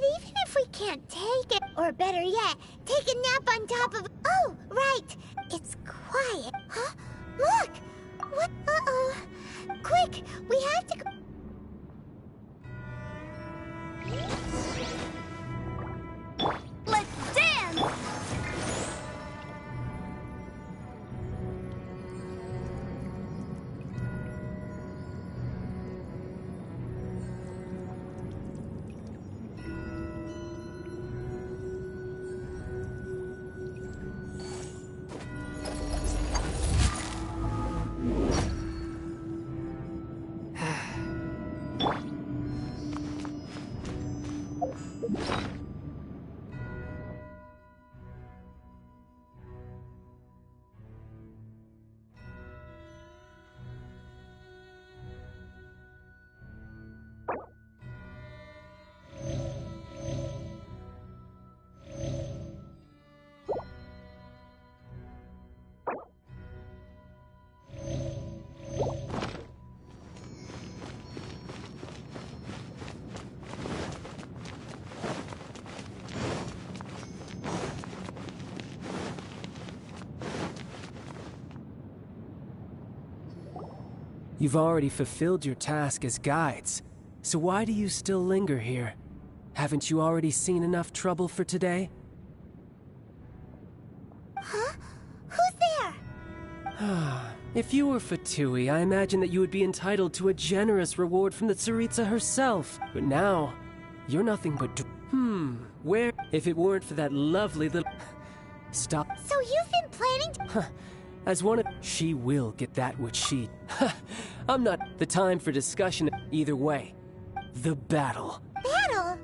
even if we can't take it, or better yet, take a nap on top of... Oh, right! It's quiet. Huh? Look! What? Uh-oh. Quick! We have to go... Let's dance! You've already fulfilled your task as guides, so why do you still linger here? Haven't you already seen enough trouble for today? Huh? Who's there? If you were Fatui, I imagine that you would be entitled to a generous reward from the Tsaritsa herself. But now, you're nothing but... where... If it weren't for that lovely little... Stop. So you've been planning to... As one of... She will get that which she... I'm not the time for discussion either way. The battle. Battle?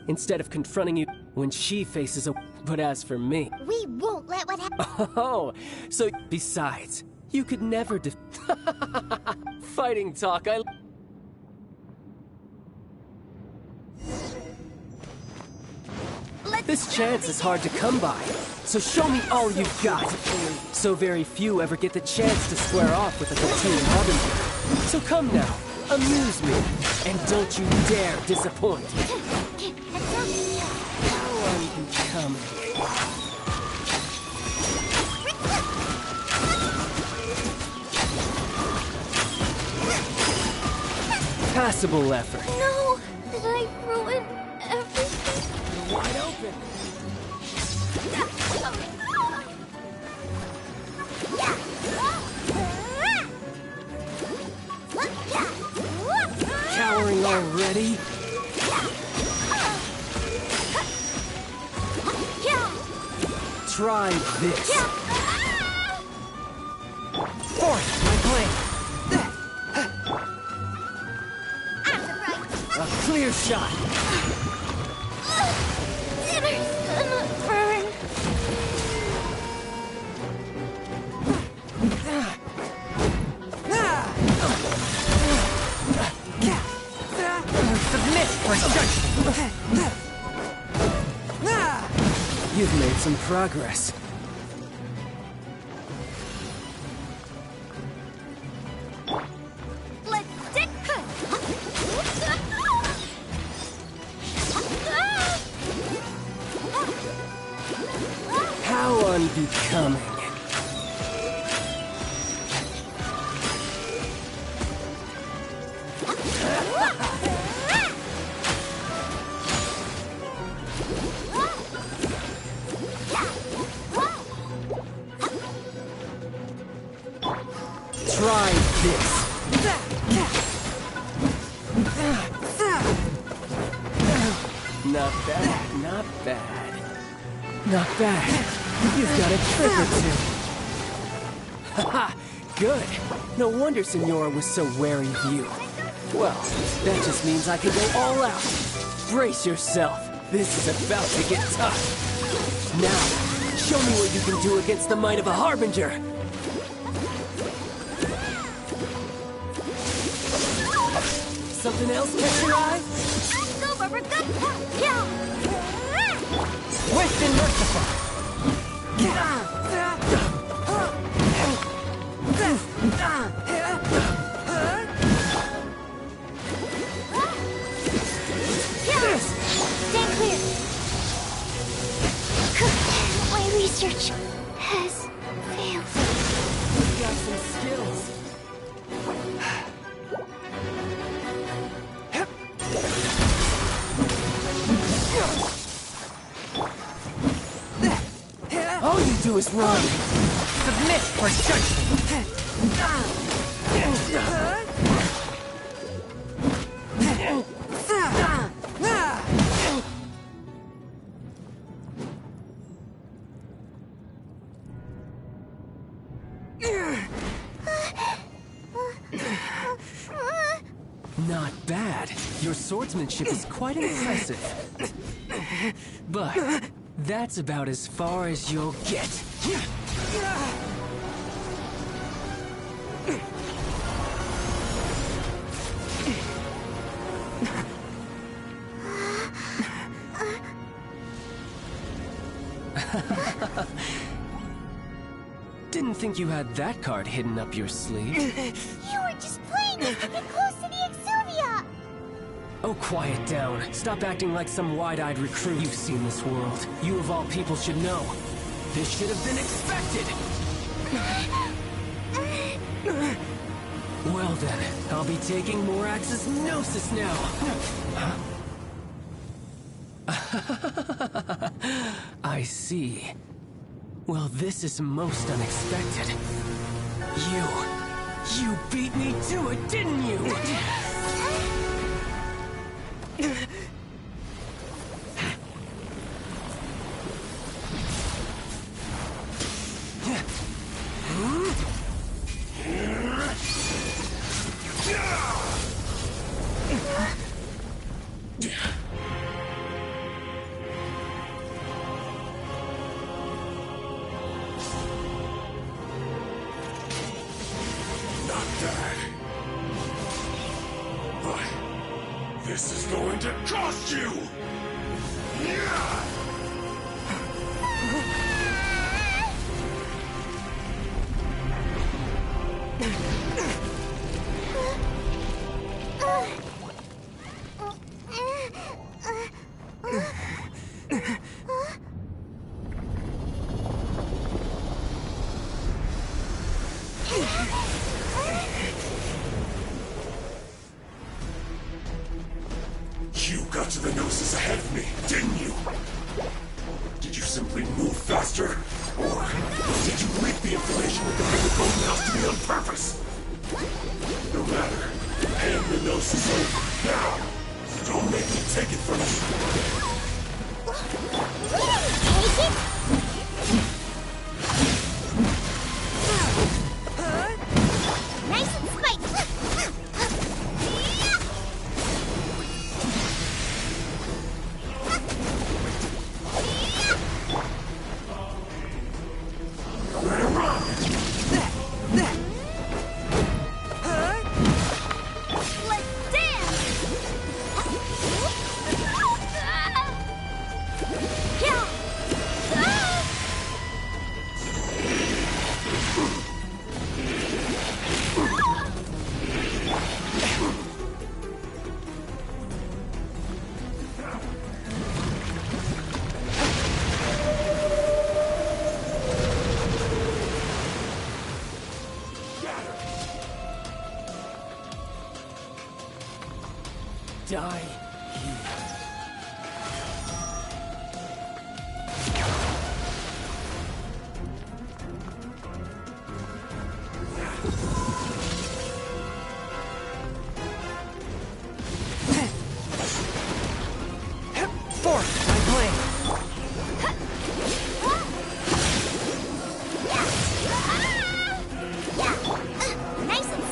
Instead of confronting you when she faces a... But as for me... We won't let what happen... Oh, so besides, you could never Fighting talk, This chance is hard to come by, so show me all you've got. So very few ever get the chance to square off with a Fatui harbinger. So come now, amuse me, and don't you dare disappoint. How unbecoming. Passable effort. No! Did I ruin everything? You're wide open. Cowering already? Try this. Force my blade. A clear shot. Dinner's gonna burn. Submit for judgment. You've made some progress. How unbecoming. Try this. Not bad, not bad. Not bad. You've got a trick or two. Haha, good. No wonder Signora was so wary of you. Well, that just means I can go all out. Brace yourself. This is about to get tough. Now, show me what you can do against the might of a Harbinger. Something else catch your eye? Swift and merciful. search has failed. You got some skills. All you do is run. Submit for judgment. Not bad. Your swordsmanship is quite impressive. But that's about as far as you'll get. Didn't think you had that card hidden up your sleeve. You were just playing us to get close to the Exuvia! Oh, quiet down. Stop acting like some wide-eyed recruit. You've seen this world. You of all people should know. This should have been expected! Well then, I'll be taking Morax's Gnosis now! I see. Well, this is most unexpected. You beat me to it, didn't you? This is going to cost you! You got to the Gnosis ahead of me, didn't you? Did you simply move faster? Or did you leak the information with the bigger bone mouse to me on purpose? No matter. Hand the Gnosis over, now! Don't make me take it from you! Take it? Nice and spiked! Die here. Fourth, I'm playing. Nice and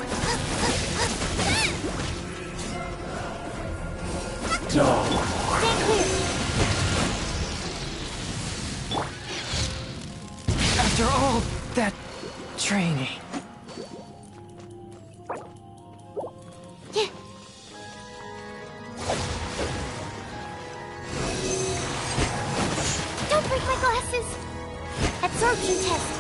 After all that training. Don't break my glasses! Absorption test!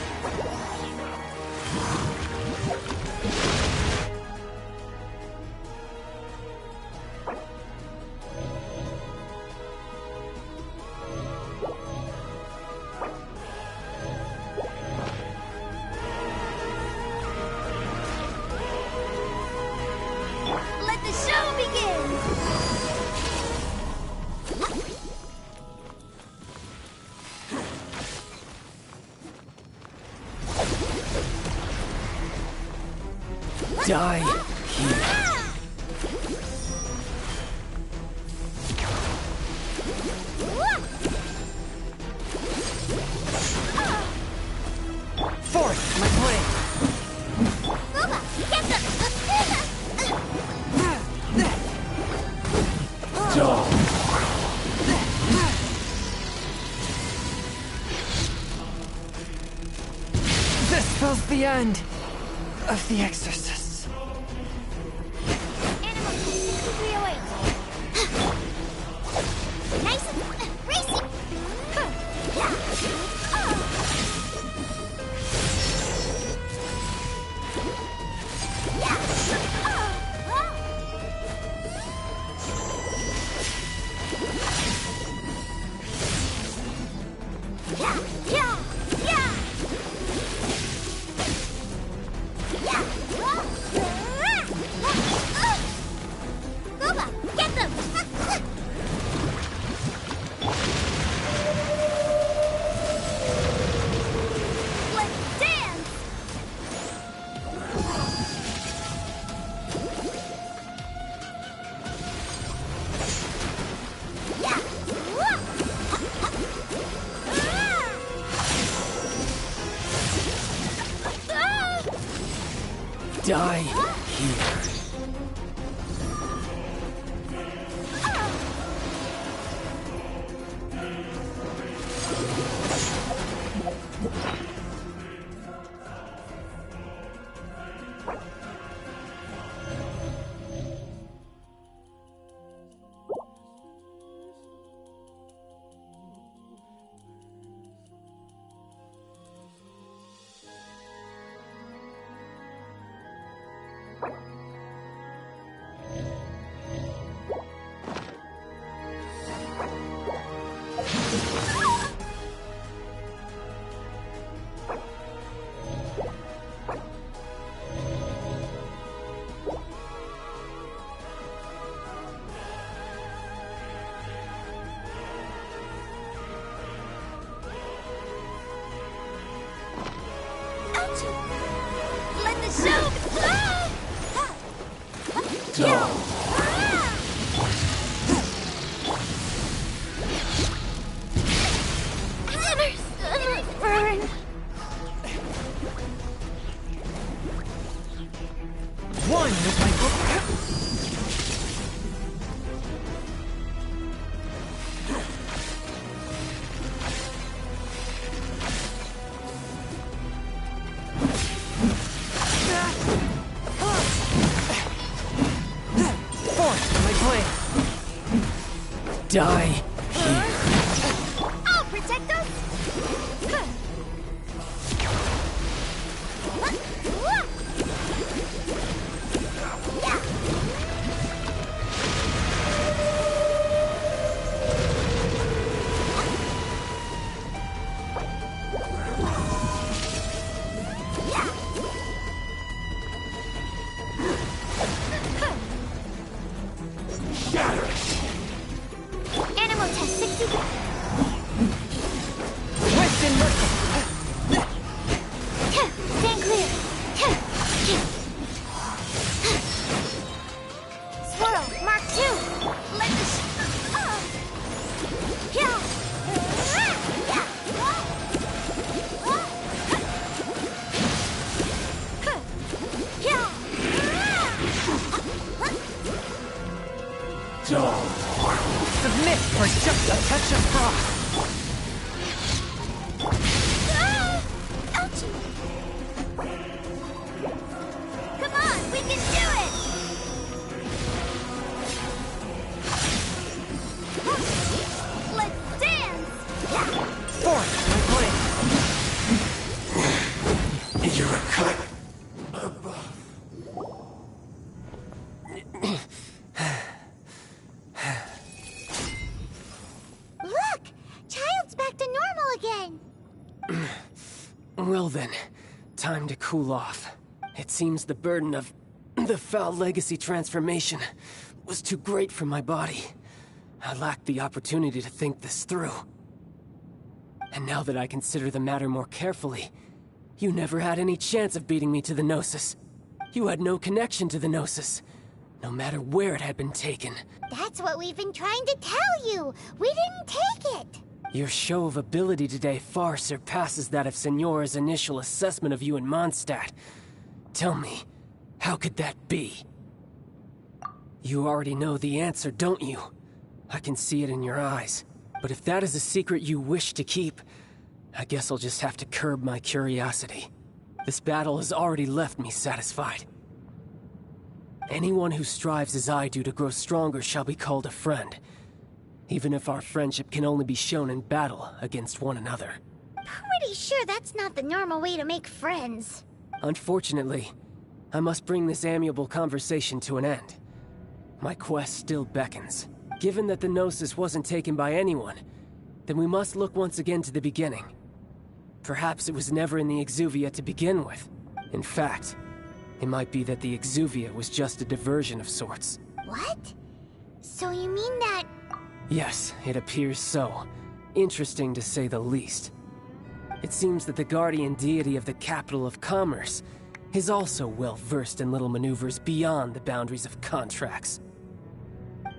Die here. Force my blade. Booba, get them! This spells the end of the exorcists. Animal 6308. Nice and racing! Booba, get them! Let's dance! Die here. Let the show burn. One with my book. Force my blade. Die here. I'll protect us. Animal test 60. Twist and mercy. Stand clear. Swirl, Mark 2. Let the Submit for just a touch of frost. Ouchie! Come on, we can do it! Let's dance! Force my blade. You're a cut. Look! Childe's back to normal again! Well then, time to cool off. It seems the burden of the foul legacy transformation was too great for my body. I lacked the opportunity to think this through. And now that I consider the matter more carefully, you never had any chance of beating me to the Gnosis. You had no connection to the Gnosis, no matter where it had been taken. That's what we've been trying to tell you! We didn't take it! Your show of ability today far surpasses that of Signora's initial assessment of you in Mondstadt. Tell me, how could that be? You already know the answer, don't you? I can see it in your eyes. But if that is a secret you wish to keep, I guess I'll just have to curb my curiosity. This battle has already left me satisfied. Anyone who strives as I do to grow stronger shall be called a friend, even if our friendship can only be shown in battle against one another. Pretty sure that's not the normal way to make friends. Unfortunately, I must bring this amiable conversation to an end. My quest still beckons. Given that the Gnosis wasn't taken by anyone, then we must look once again to the beginning. Perhaps it was never in the Exuvia to begin with. In fact, it might be that the Exuvia was just a diversion of sorts. What? So you mean that... Yes, it appears so. Interesting to say the least. It seems that the guardian deity of the capital of commerce is also well versed in little maneuvers beyond the boundaries of contracts.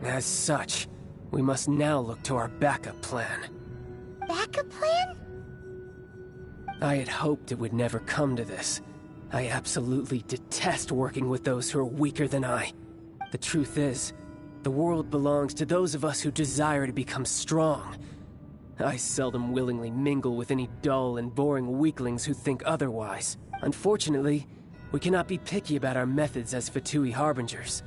As such, we must now look to our backup plan. Backup plan? I had hoped it would never come to this. I absolutely detest working with those who are weaker than I. The truth is, the world belongs to those of us who desire to become strong. I seldom willingly mingle with any dull and boring weaklings who think otherwise. Unfortunately, we cannot be picky about our methods as Fatui Harbingers.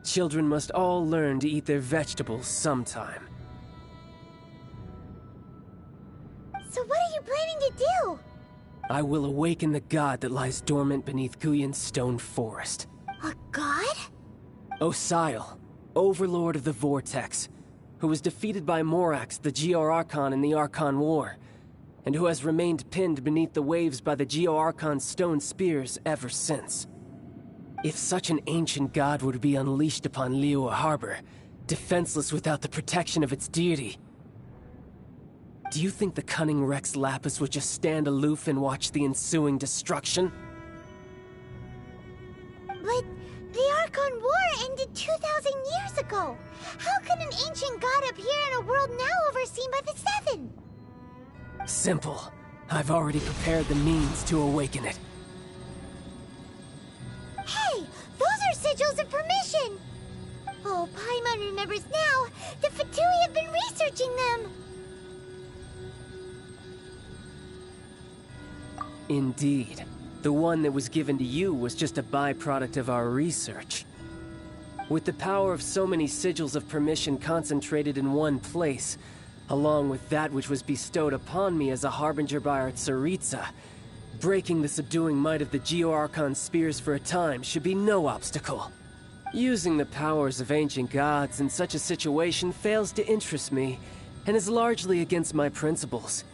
Children must all learn to eat their vegetables sometime. So what are you planning to do? I will awaken the god that lies dormant beneath Guyon's stone forest. A god? Osile, overlord of the Vortex, who was defeated by Morax, the Geo-Archon in the Archon War, and who has remained pinned beneath the waves by the Geo-Archon's stone spears ever since. If such an ancient god were to be unleashed upon Liyue Harbor, defenseless without the protection of its deity, do you think the cunning Rex Lapis would just stand aloof and watch the ensuing destruction? But the Archon War ended 2,000 years ago. How can an ancient god appear in a world now overseen by the Seven? Simple. I've already prepared the means to awaken it. Hey! Those are sigils of permission! Oh, Paimon remembers now. The Fatui have been researching them. Indeed. The one that was given to you was just a byproduct of our research. With the power of so many sigils of permission concentrated in one place, along with that which was bestowed upon me as a harbinger by our Tsaritsa, breaking the subduing might of the Geo-Archon spears for a time should be no obstacle. Using the powers of ancient gods in such a situation fails to interest me, and is largely against my principles.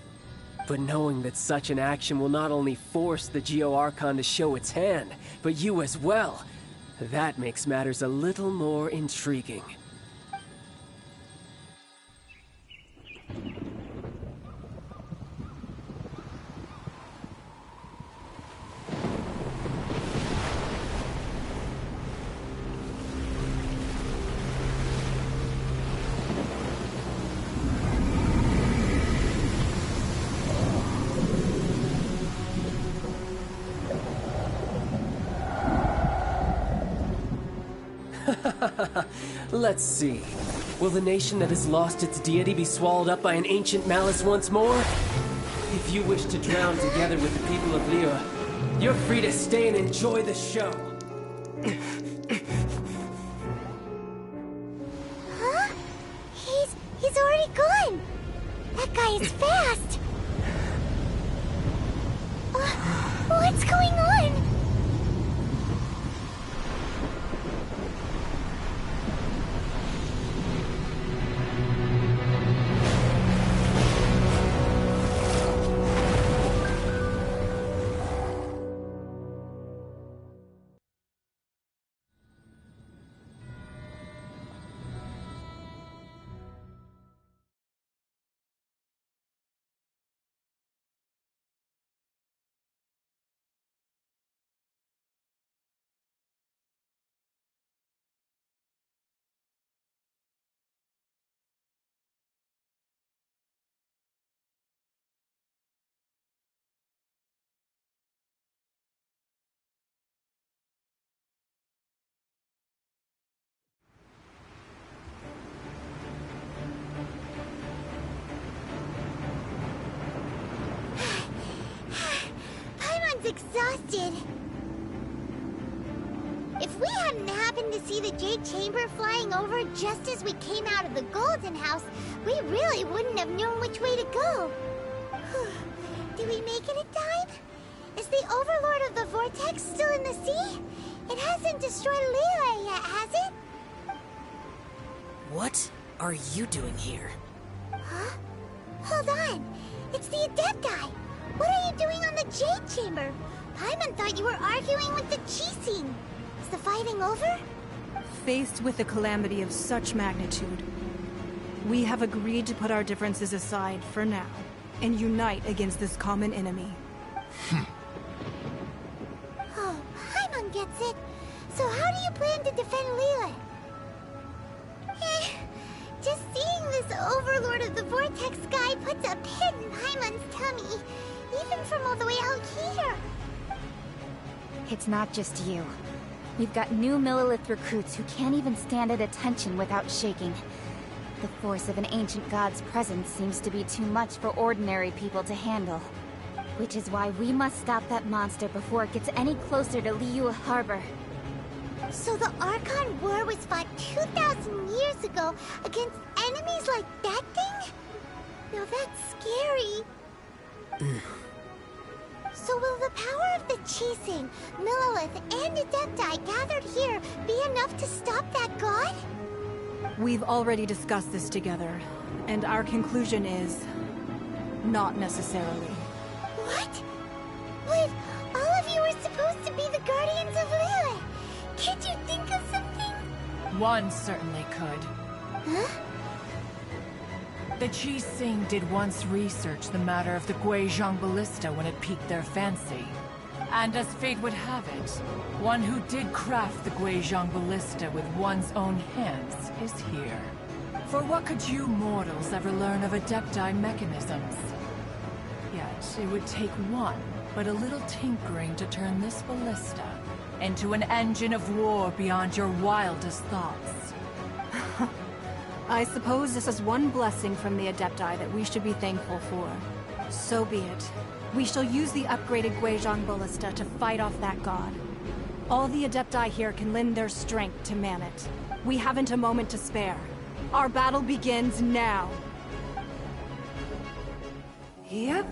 But knowing that such an action will not only force the Geo-Archon to show its hand, but you as well, that makes matters a little more intriguing. Let's see. Will the nation that has lost its deity be swallowed up by an ancient malice once more? If you wish to drown together with the people of Liyue, you're free to stay and enjoy the show. Huh? He's already gone. That guy is fast. What's going on? exhausted. If we hadn't happened to see the Jade Chamber flying over just as we came out of the Golden House, we really wouldn't have known which way to go. Did we make it in time? Is the Overlord of the Vortex still in the sea? It hasn't destroyed Liyue yet, has it? What are you doing here? Huh? Hold on. It's the Adepti. What are you doing on the Jade Chamber? Paimon thought you were arguing with the Qixing. Is the fighting over? Faced with a calamity of such magnitude, we have agreed to put our differences aside for now and unite against this common enemy. Oh, Paimon gets it. So how do you plan to defend Liyue? Just seeing this Overlord of the Vortex guy puts a pit in Paimon's tummy, even from all the way out here. It's not just you. We've got new Millelith recruits who can't even stand at attention without shaking. The force of an ancient god's presence seems to be too much for ordinary people to handle. Which is why we must stop that monster before it gets any closer to Liyue Harbor. So the Archon War was fought 2,000 years ago against enemies like that thing? Now that's scary. So will the power of the Qixing, Millelith, and Adepti gathered here be enough to stop that god? We've already discussed this together, and our conclusion is... not necessarily. What? But all of you were supposed to be the Guardians of Liyue. Can't you think of something? One certainly could. Huh? The Qixing did once research the matter of the Guizhong Ballista when it piqued their fancy. And as fate would have it, one who did craft the Guizhong Ballista with one's own hands is here. For what could you mortals ever learn of Adepti mechanisms? Yet it would take one, but a little tinkering to turn this ballista into an engine of war beyond your wildest thoughts. I suppose this is one blessing from the Adepti that we should be thankful for. So be it. We shall use the upgraded Guizhong Ballista to fight off that god. All the Adepti here can lend their strength to man it. We haven't a moment to spare. Our battle begins now. Yep.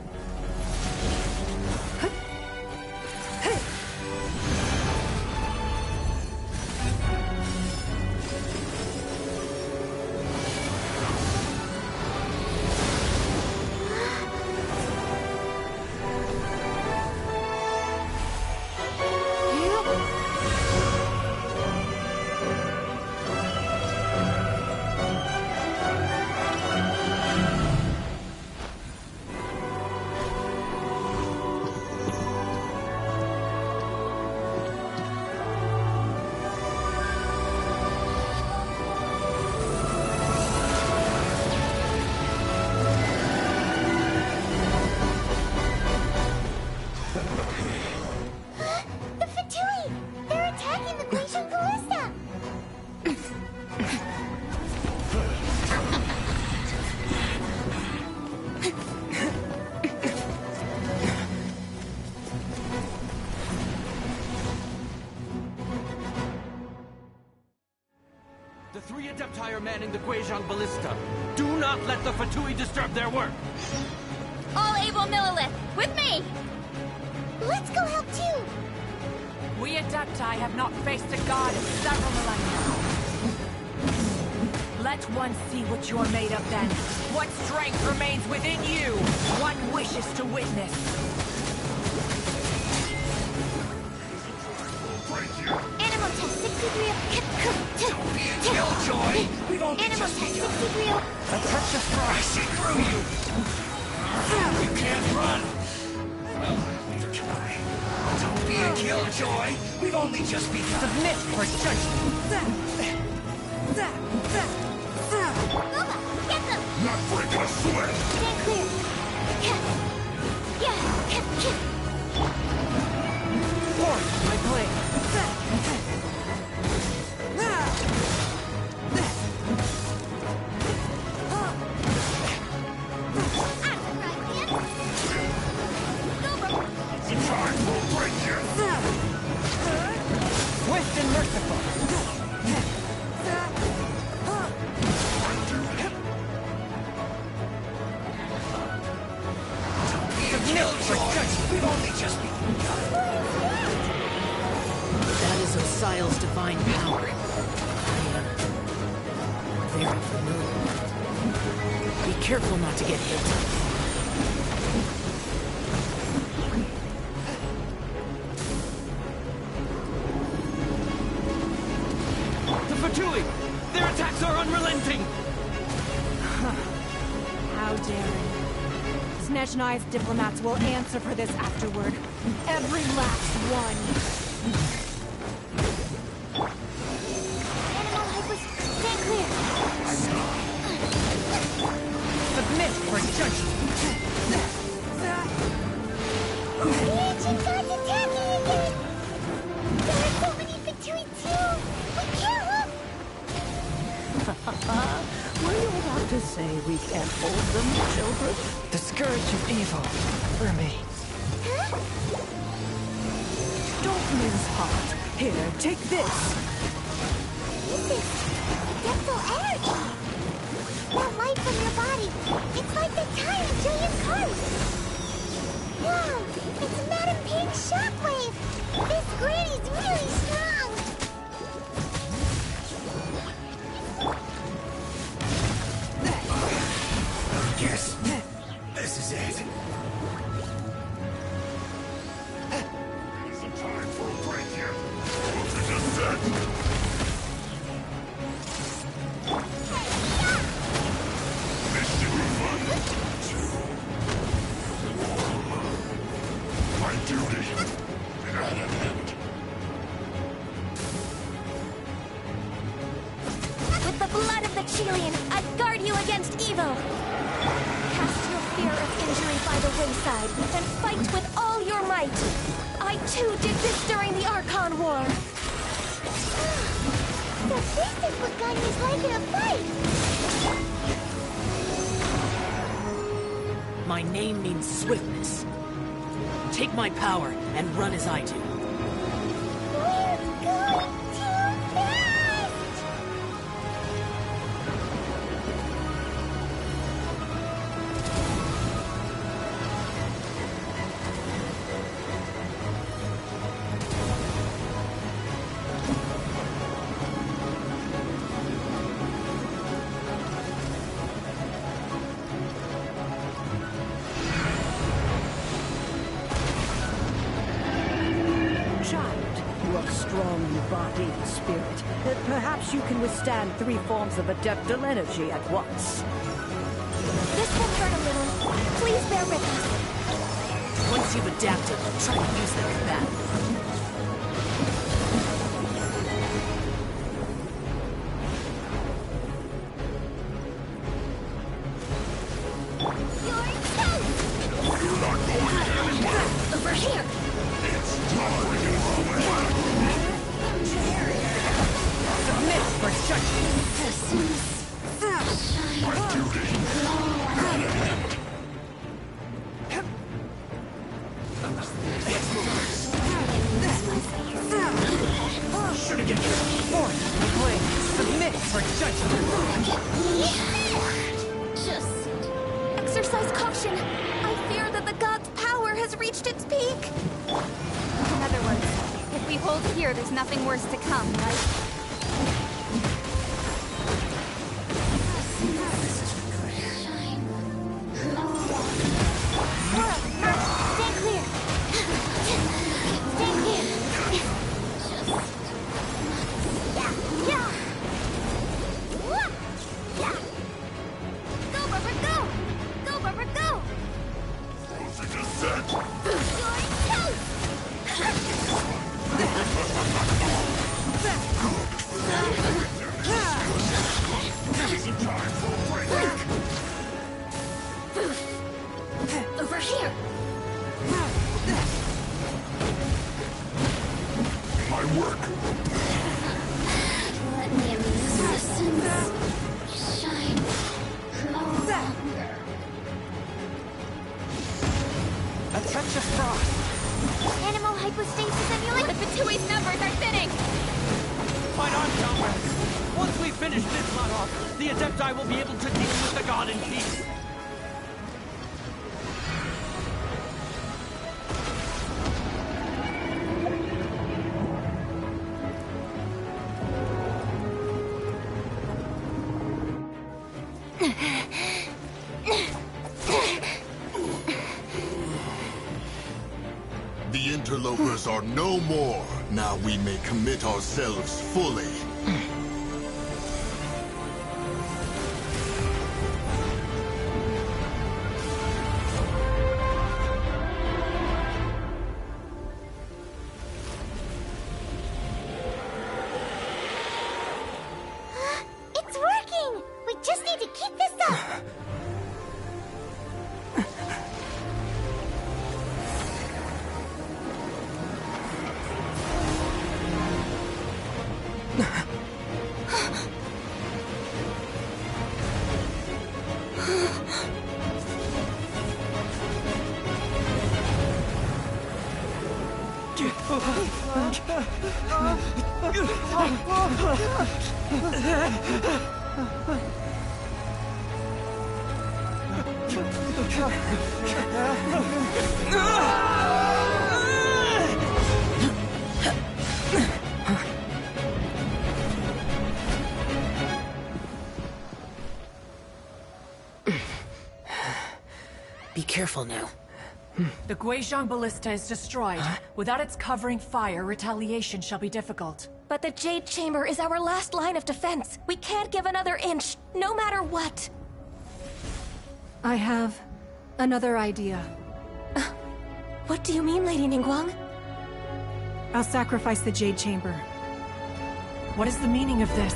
The three Adepti are manning the Guizhong Ballista. Do not let the Fatui disturb their work! All able Millelith, with me! Let's go help too! We Adepti have not faced a god in several millennia. Let one see what you're made of then. What strength remains within you, one wishes to witness. Animal test 63 Don't be a killjoy! We've only Animal just test begun. 63 A touch of frost. I see through you! You can't run! Well, neither can I. Don't be a killjoy! We've only just begun. Submit for judgment. Nova, get them! Not breaking a sweat! Stand clear! My blade. I'm right, man! Nova! In time, we'll break just begun. That is Osial's divine power. I am very familiar. Be careful not to get hit. Their attacks are unrelenting! How daring. Snezhnai's diplomats will answer for this afterward. Every last one. Animal Hypus, stay clear. Submit for judgment. The ancient god's attacking again! There are so many Fatui too! We can't look! Were you about to say we can't hold them, children? The scourge of evil remains. Huh? Don't lose heart. Here, take this. This is adeptal energy! That light from your body, it's like the time of Julian Christ! Wow, it's Madame Ping's shockwave! This granny's really strong! Yes, this is it. Isn't time for a break yet. Closer to set. This should be fun. 2, 1. My duty at an end. With the blood of the Chilean, I guard you against evil! Cast your fear of injury by the wayside, and fight with all your might! I too did this during the Archon War! So this is what Ganya's like in a fight! My name means swiftness. Take my power and run as I do. We're going too fast! Child, you are strong in body and spirit. Perhaps you can withstand 3 forms of adeptal energy at once. This will hurt a little. Please bear with us. Once you've adapted, try to use them in battle. You're toast! You're not going anywhere. Over here! It's towering moment. Submit for judgment. My duty at an end. Should have get you. Force flame. Submit for judgment. Just exercise caution. I fear that the god's power has reached its peak. In other words, if we hold here, there's nothing worse to come, right? Stay clear. Stay clear. Yeah. Go, Barbara, go! Go, Barbara, go! Closer to set. You're toast! Isn't time for a break. Over here. My work. Let me amuse resistance. Shine. A touch of frost. Animal hypostasis emulate. The Fatui's numbers are fitting. Fight on, comrades. Once we finish this lot off, the Adepti will be able to deal with the god in peace. The interlopers are no more. Now we may commit ourselves fully. It's working! We just need to keep this up! Be careful now. The Guizhong Ballista is destroyed. Without its covering fire, retaliation shall be difficult. But the Jade Chamber is our last line of defense. We can't give another inch, no matter what. I have another idea. What do you mean, Lady Ningguang? I'll sacrifice the Jade Chamber. What is the meaning of this?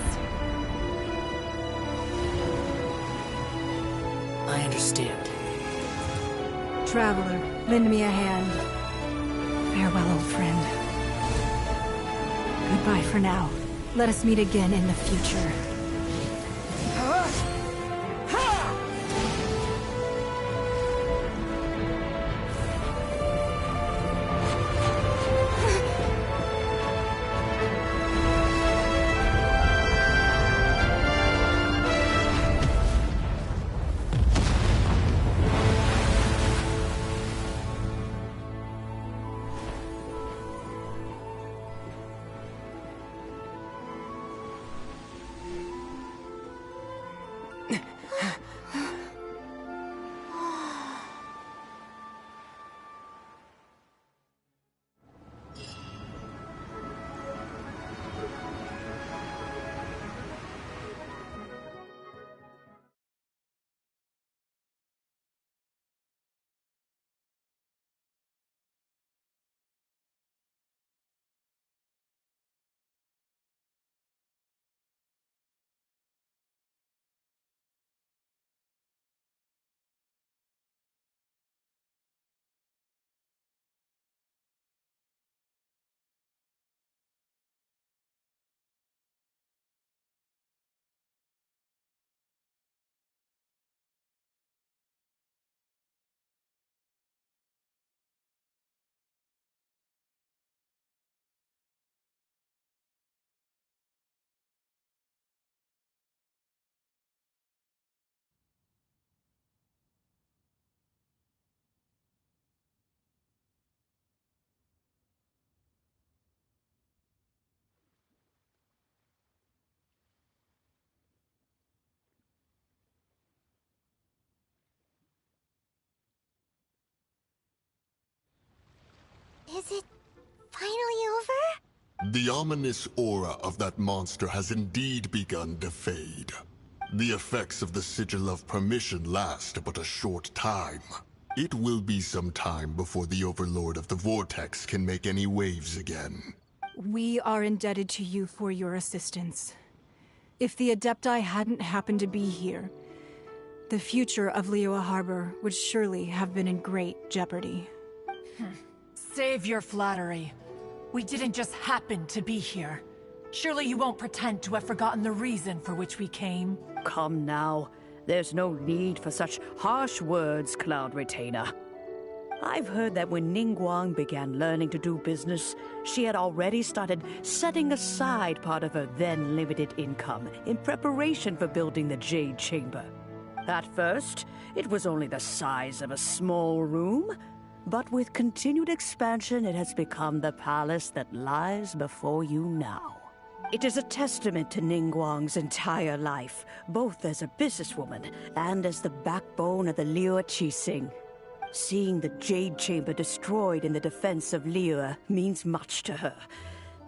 I understand. Traveler, lend me a hand. Farewell, old friend. Goodbye for now. Let us meet again in the future. Is it finally over? The ominous aura of that monster has indeed begun to fade. The effects of the Sigil of Permission last but a short time. It will be some time before the Overlord of the Vortex can make any waves again. We are indebted to you for your assistance. If the Adepti hadn't happened to be here, the future of Liyue Harbor would surely have been in great jeopardy. Save your flattery. We didn't just happen to be here. Surely you won't pretend to have forgotten the reason for which we came. Come now. There's no need for such harsh words, Cloud Retainer. I've heard that when Ningguang began learning to do business, she had already started setting aside part of her then limited income in preparation for building the Jade Chamber. At first, it was only the size of a small room, but with continued expansion, it has become the palace that lies before you now. It is a testament to Ningguang's entire life, both as a businesswoman and as the backbone of the Liyue Qixing. Seeing the Jade Chamber destroyed in the defense of Liyue means much to her.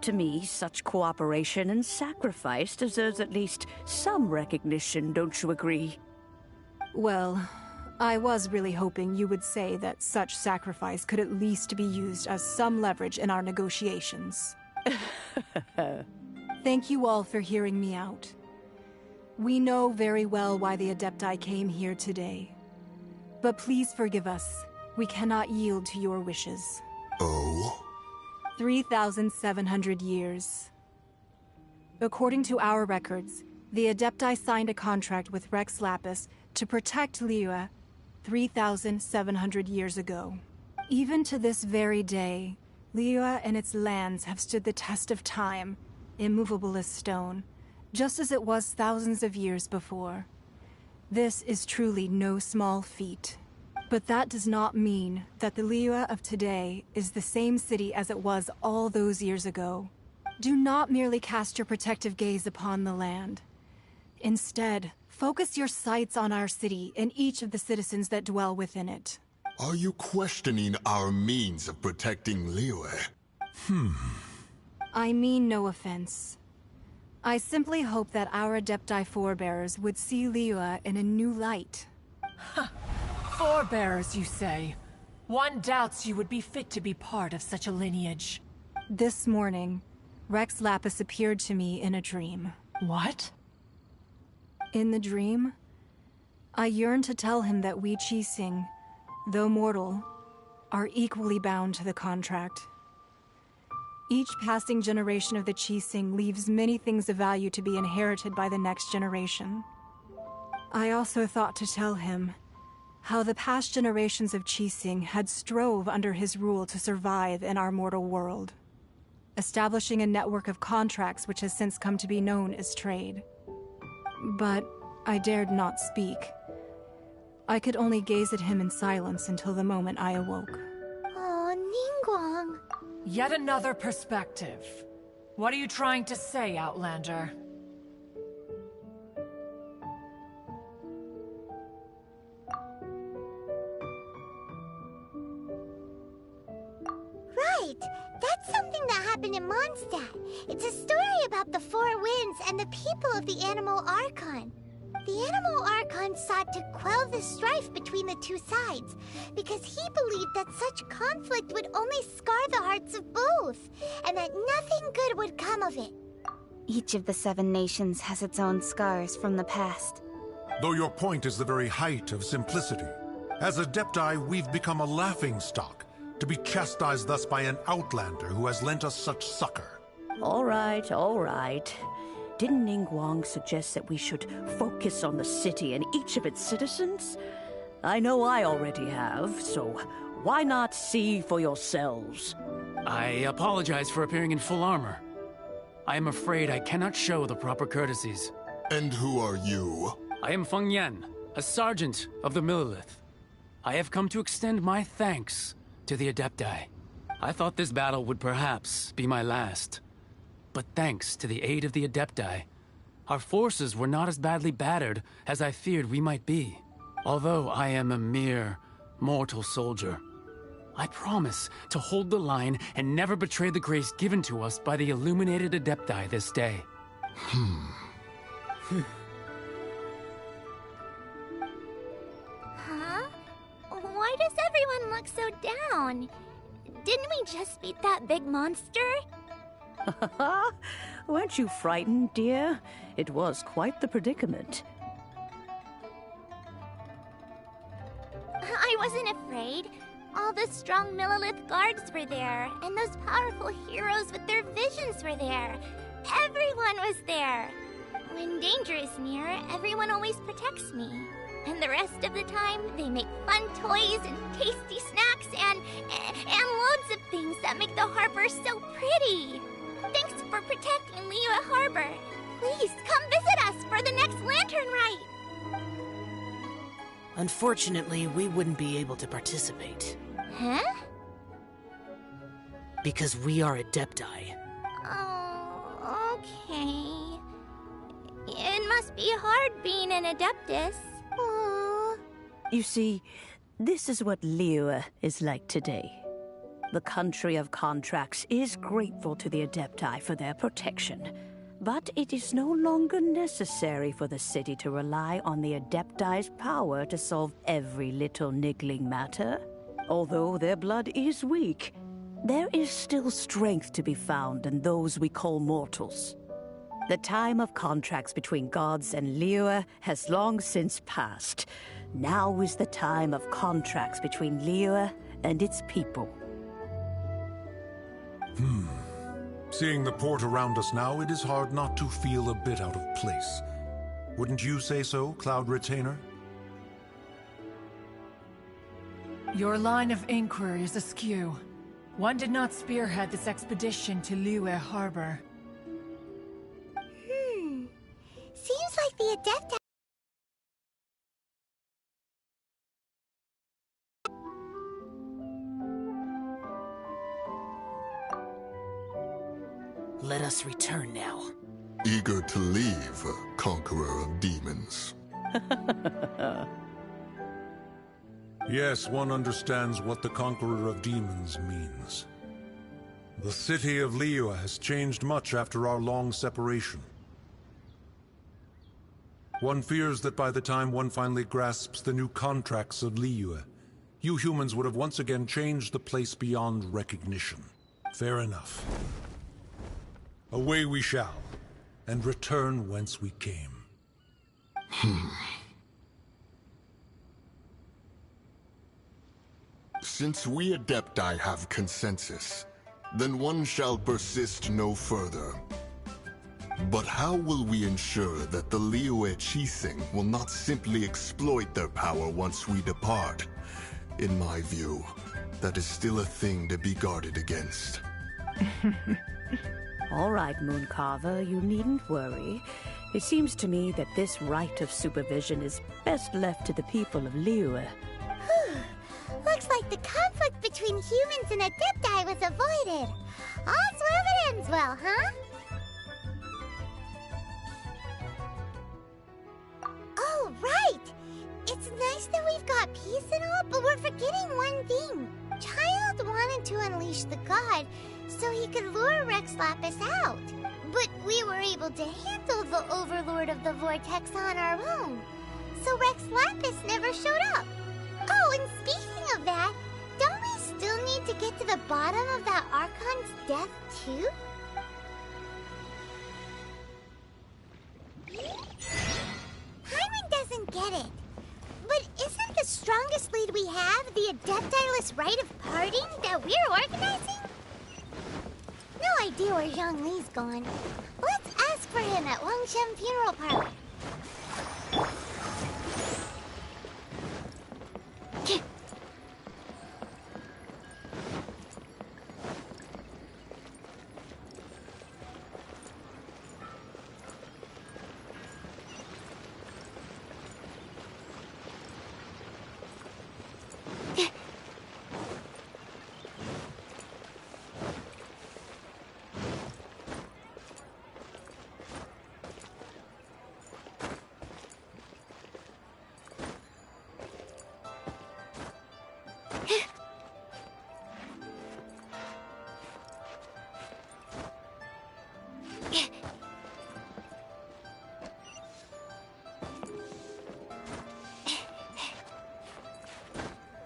To me, such cooperation and sacrifice deserves at least some recognition, don't you agree? Well, I was really hoping you would say that such sacrifice could at least be used as some leverage in our negotiations. Thank you all for hearing me out. We know very well why the Adepti came here today. But please forgive us. We cannot yield to your wishes. Oh? 3,700 years. According to our records, the Adepti signed a contract with Rex Lapis to protect Liyue 3,700 years ago. Even to this very day, Liyue and its lands have stood the test of time, immovable as stone, just as it was thousands of years before. This is truly no small feat. But that does not mean that the Liyue of today is the same city as it was all those years ago. Do not merely cast your protective gaze upon the land. Instead, focus your sights on our city and each of the citizens that dwell within it. Are you questioning our means of protecting Liyue? I mean no offense. I simply hope that our Adepti forebears would see Liyue in a new light. Forebearers, you say? One doubts you would be fit to be part of such a lineage. This morning, Rex Lapis appeared to me in a dream. What? In the dream, I yearned to tell him that we Qixing, though mortal, are equally bound to the contract. Each passing generation of the Qixing leaves many things of value to be inherited by the next generation. I also thought to tell him how the past generations of Qixing had strove under his rule to survive in our mortal world, establishing a network of contracts which has since come to be known as trade. But I dared not speak. I could only gaze at him in silence until the moment I awoke. Oh, Ningguang. Yet another perspective. What are you trying to say, Outlander? Right! That's something that happened in Mondstadt. It's a story about the Four Winds and the people of the Animal Archon. The Animal Archon sought to quell the strife between the two sides, because he believed that such conflict would only scar the hearts of both, and that nothing good would come of it. Each of the 7 nations has its own scars from the past. Though your point is the very height of simplicity. As Adepti, we've become a laughingstock, to be chastised thus by an outlander who has lent us such succor. All right, all right. Didn't Ningguang suggest that we should focus on the city and each of its citizens? I know I already have, so why not see for yourselves? I apologize for appearing in full armor. I am afraid I cannot show the proper courtesies. And who are you? I am Feng Yan, a sergeant of the Millelith. I have come to extend my thanks to the Adepti. I thought this battle would perhaps be my last. But thanks to the aid of the Adepti, our forces were not as badly battered as I feared we might be. Although I am a mere mortal soldier, I promise to hold the line and never betray the grace given to us by the illuminated Adepti this day. Huh? Why does everyone look so down? Didn't we just beat that big monster? Weren't you frightened, dear? It was quite the predicament. I wasn't afraid. All the strong Millelith guards were there, and those powerful heroes with their visions were there. Everyone was there. When danger is near, everyone always protects me. And the rest of the time, they make fun toys and tasty snacks and loads of things that make the harbor so pretty. Thanks for protecting Liyue Harbor. Please come visit us for the next lantern rite. Unfortunately, we wouldn't be able to participate. Huh? Because we are Adepti. Oh, must be hard being an Adeptus. Aww. You see, this is what Liyue is like today. The country of contracts is grateful to the Adepti for their protection, but it is no longer necessary for the city to rely on the Adepti's power to solve every little niggling matter. Although their blood is weak, there is still strength to be found in those we call mortals. The time of contracts between gods and Liyue has long since passed. Now is the time of contracts between Liyue and its people. Seeing the port around us now, it is hard not to feel a bit out of place. Wouldn't you say so, Cloud Retainer? Your line of inquiry is askew. One did not spearhead this expedition to Liyue Harbor. Seems like the Adepti... Let us return now. Eager to leave, Conqueror of Demons. Yes, one understands what the Conqueror of Demons means. The city of Liyue has changed much after our long separation. One fears that by the time one finally grasps the new contracts of Liyue, you humans would have once again changed the place beyond recognition. Fair enough. Away we shall, and return whence we came. Since we Adepti have consensus, then one shall persist no further. But how will we ensure that the Liyue Chising will not simply exploit their power once we depart? In my view, that is still a thing to be guarded against. All right, Mooncarver, you needn't worry. It seems to me that this right of supervision is best left to the people of Liyue. Looks like the conflict between humans and Adepti was avoided. All's well that ends well, huh? Oh, right! It's nice that we've got peace and all, but we're forgetting one thing. Childe wanted to unleash the god so he could lure Rex Lapis out. But we were able to handle the Overlord of the Vortex on our own. So Rex Lapis never showed up. Oh, and speaking of that, don't we still need to get to the bottom of that Archon's death, too? Paimon doesn't get it. But isn't the strongest lead we have the Adepti-less rite of parting that we're organizing? No idea where Zhongli's gone. Let's ask for him at Wangshen Funeral Parlor.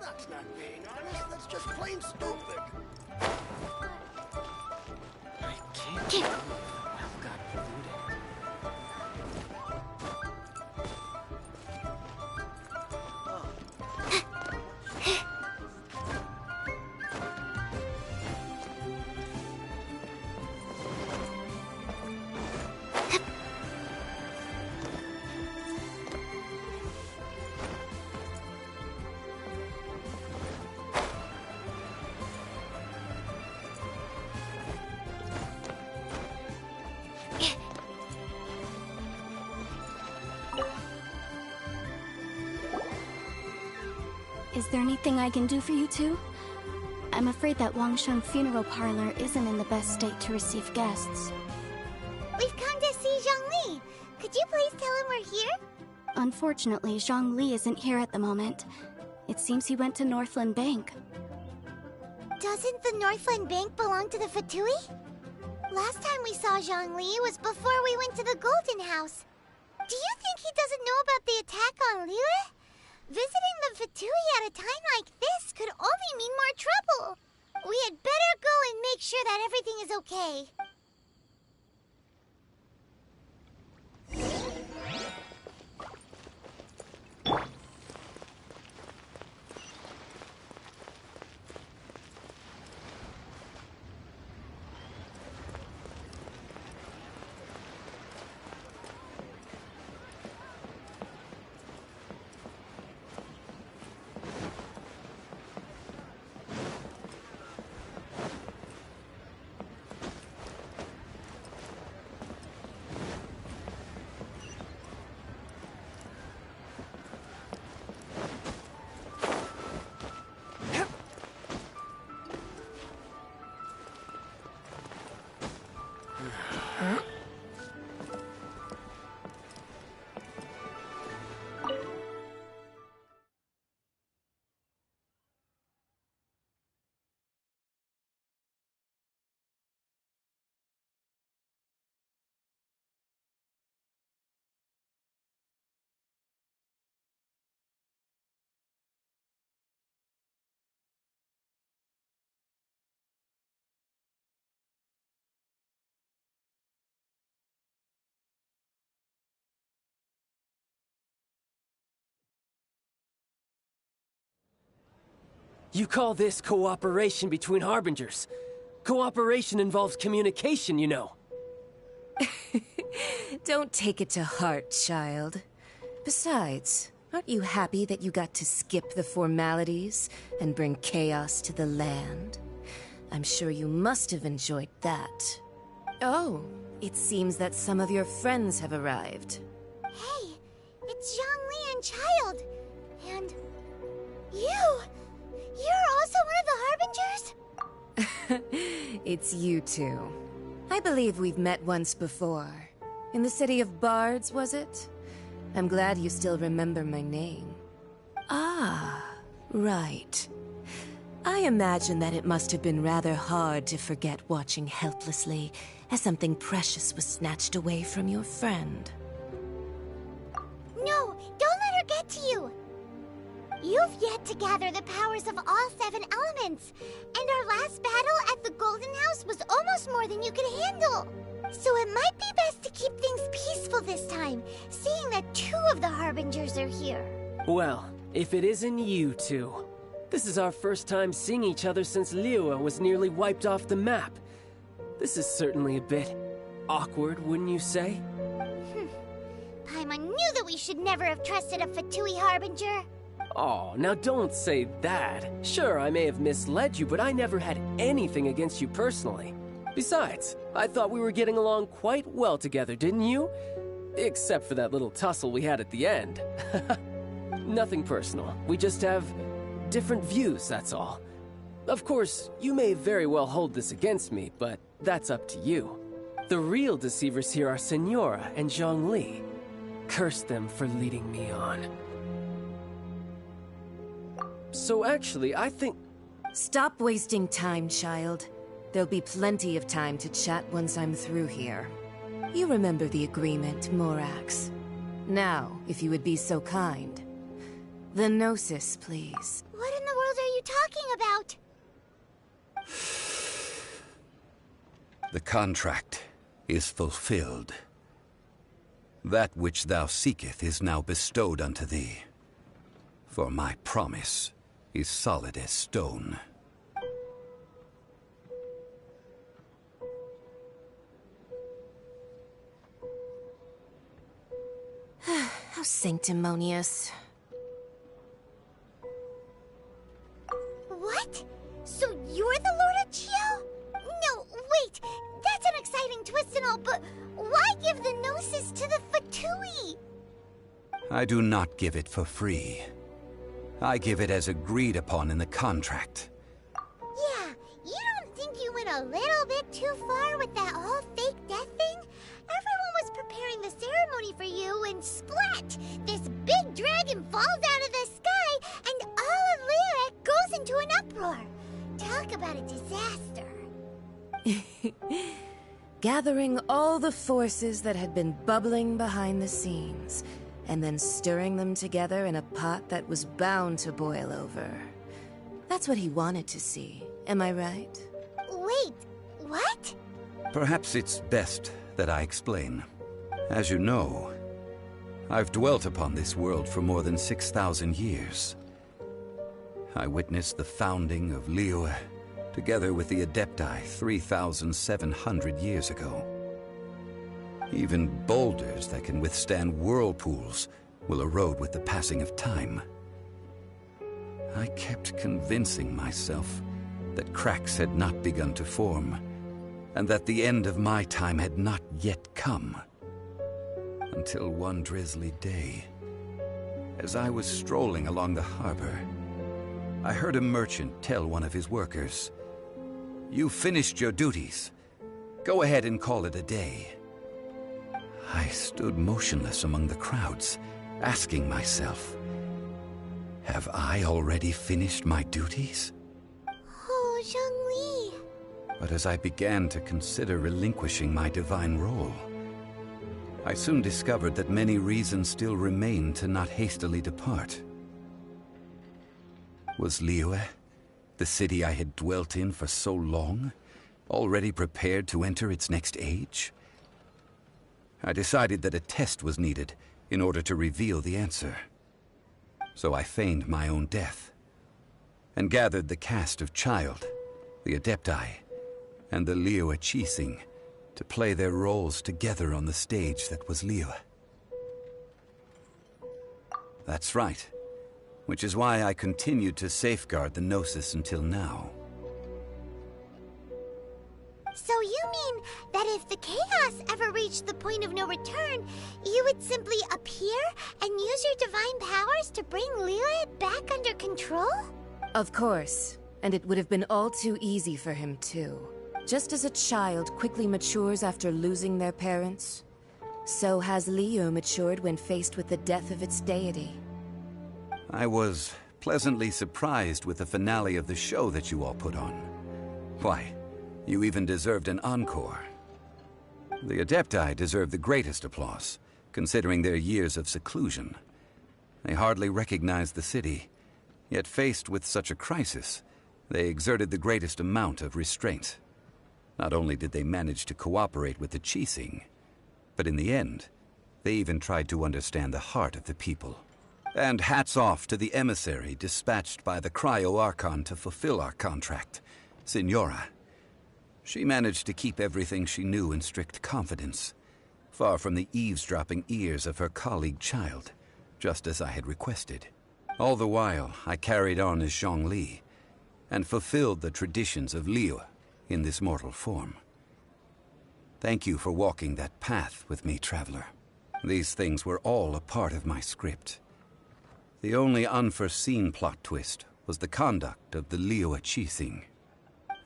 That's not being honest, that's just plain stupid. I can't believe I've got polluted. Is there anything I can do for you two? I'm afraid that Wangshen Funeral Parlor isn't in the best state to receive guests. We've come to see Zhongli. Could Could you please tell him we're here? Unfortunately, Zhongli isn't here at the moment. It seems he went to Northland Bank. Doesn't the Northland Bank belong to the Fatui? Last time we saw Zhongli was before we went to the Golden House. Do you think he doesn't know about the attack on Liyue? Visiting the Fatui at a time like this could only mean more trouble. We had better go and make sure that everything is okay. You call this cooperation between Harbingers? Cooperation involves communication, you know. Don't take it to heart, child. Besides, aren't you happy that you got to skip the formalities and bring chaos to the land? I'm sure you must have enjoyed that. Oh, it seems that some of your friends have arrived. Hey, it's Zhongli and Childe. And you! You're also one of the Harbingers? It's you two. I believe we've met once before. In the city of Bards, was it? I'm glad you still remember my name. Ah, right. I imagine that it must have been rather hard to forget watching helplessly as something precious was snatched away from your friend. No, don't let her get to you! You've yet to gather the powers of all 7 elements, and our last battle at the Golden House was almost more than you could handle. So it might be best to keep things peaceful this time, seeing that 2 of the Harbingers are here. Well, if it isn't you two. This is our first time seeing each other since Liyue was nearly wiped off the map. This is certainly a bit awkward, wouldn't you say? Paimon knew that we should never have trusted a Fatui Harbinger. Oh, now don't say that. Sure, I may have misled you, but I never had anything against you personally. Besides, I thought we were getting along quite well together, didn't you? Except for that little tussle we had at the end. Nothing personal. We just have different views, that's all. Of course, you may very well hold this against me, but that's up to you. The real deceivers here are Senora and Zhongli. Curse them for leading me on. So actually, I think... Stop wasting time, child. There'll be plenty of time to chat once I'm through here. You remember the agreement, Morax. Now, if you would be so kind. The Gnosis, please. What in the world are you talking about? The contract is fulfilled. That which thou seeketh is now bestowed unto thee. For my promise is solid as stone. How sanctimonious. What? So you're the Lord of Chio? No, wait! That's an exciting twist and all, but why give the Gnosis to the Fatui? I do not give it for free. I give it as agreed upon in the contract. Yeah, you don't think you went a little bit too far with that whole fake death thing? Everyone was preparing the a ceremony for you, and splat! This big dragon falls out of the sky, and all of Liyue goes into an uproar. Talk about a disaster. Gathering all the forces that had been bubbling behind the scenes, and then stirring them together in a pot that was bound to boil over. That's what he wanted to see, am I right? Wait, what? Perhaps it's best that I explain. As you know, I've dwelt upon this world for more than 6,000 years. I witnessed the founding of Liyue, together with the Adepti 3,700 years ago. Even boulders that can withstand whirlpools will erode with the passing of time. I kept convincing myself that cracks had not begun to form, and that the end of my time had not yet come. Until one drizzly day, as I was strolling along the harbor, I heard a merchant tell one of his workers, "You finished your duties. Go ahead and call it a day." I stood motionless among the crowds, asking myself, have I already finished my duties? Oh, Zhongli. But as I began to consider relinquishing my divine role, I soon discovered that many reasons still remained to not hastily depart. Was Liyue, the city I had dwelt in for so long, already prepared to enter its next age? I decided that a test was needed in order to reveal the answer. So I feigned my own death, and gathered the cast of Childe, the Adepti, and the Liyue Qixing to play their roles together on the stage that was Liyue. That's right, which is why I continued to safeguard the Gnosis until now. So you mean that if the chaos ever reached the point of no return, you would simply appear and use your divine powers to bring Liyue back under control? Of course, and it would have been all too easy for him too. Just as a child quickly matures after losing their parents, so has Liyue matured when faced with the death of its deity. I was pleasantly surprised with the finale of the show that you all put on. Why, you even deserved an encore. The Adepti deserve the greatest applause, considering their years of seclusion. They hardly recognized the city, yet faced with such a crisis, they exerted the greatest amount of restraint. Not only did they manage to cooperate with the Qixing, but in the end, they even tried to understand the heart of the people. And hats off to the emissary dispatched by the Cryo-Archon to fulfill our contract, Signora. She managed to keep everything she knew in strict confidence, far from the eavesdropping ears of her colleague Childe, just as I had requested. All the while, I carried on as Zhongli, and fulfilled the traditions of Liyue in this mortal form. Thank you for walking that path with me, Traveler. These things were all a part of my script. The only unforeseen plot twist was the conduct of the Liyue Qixing.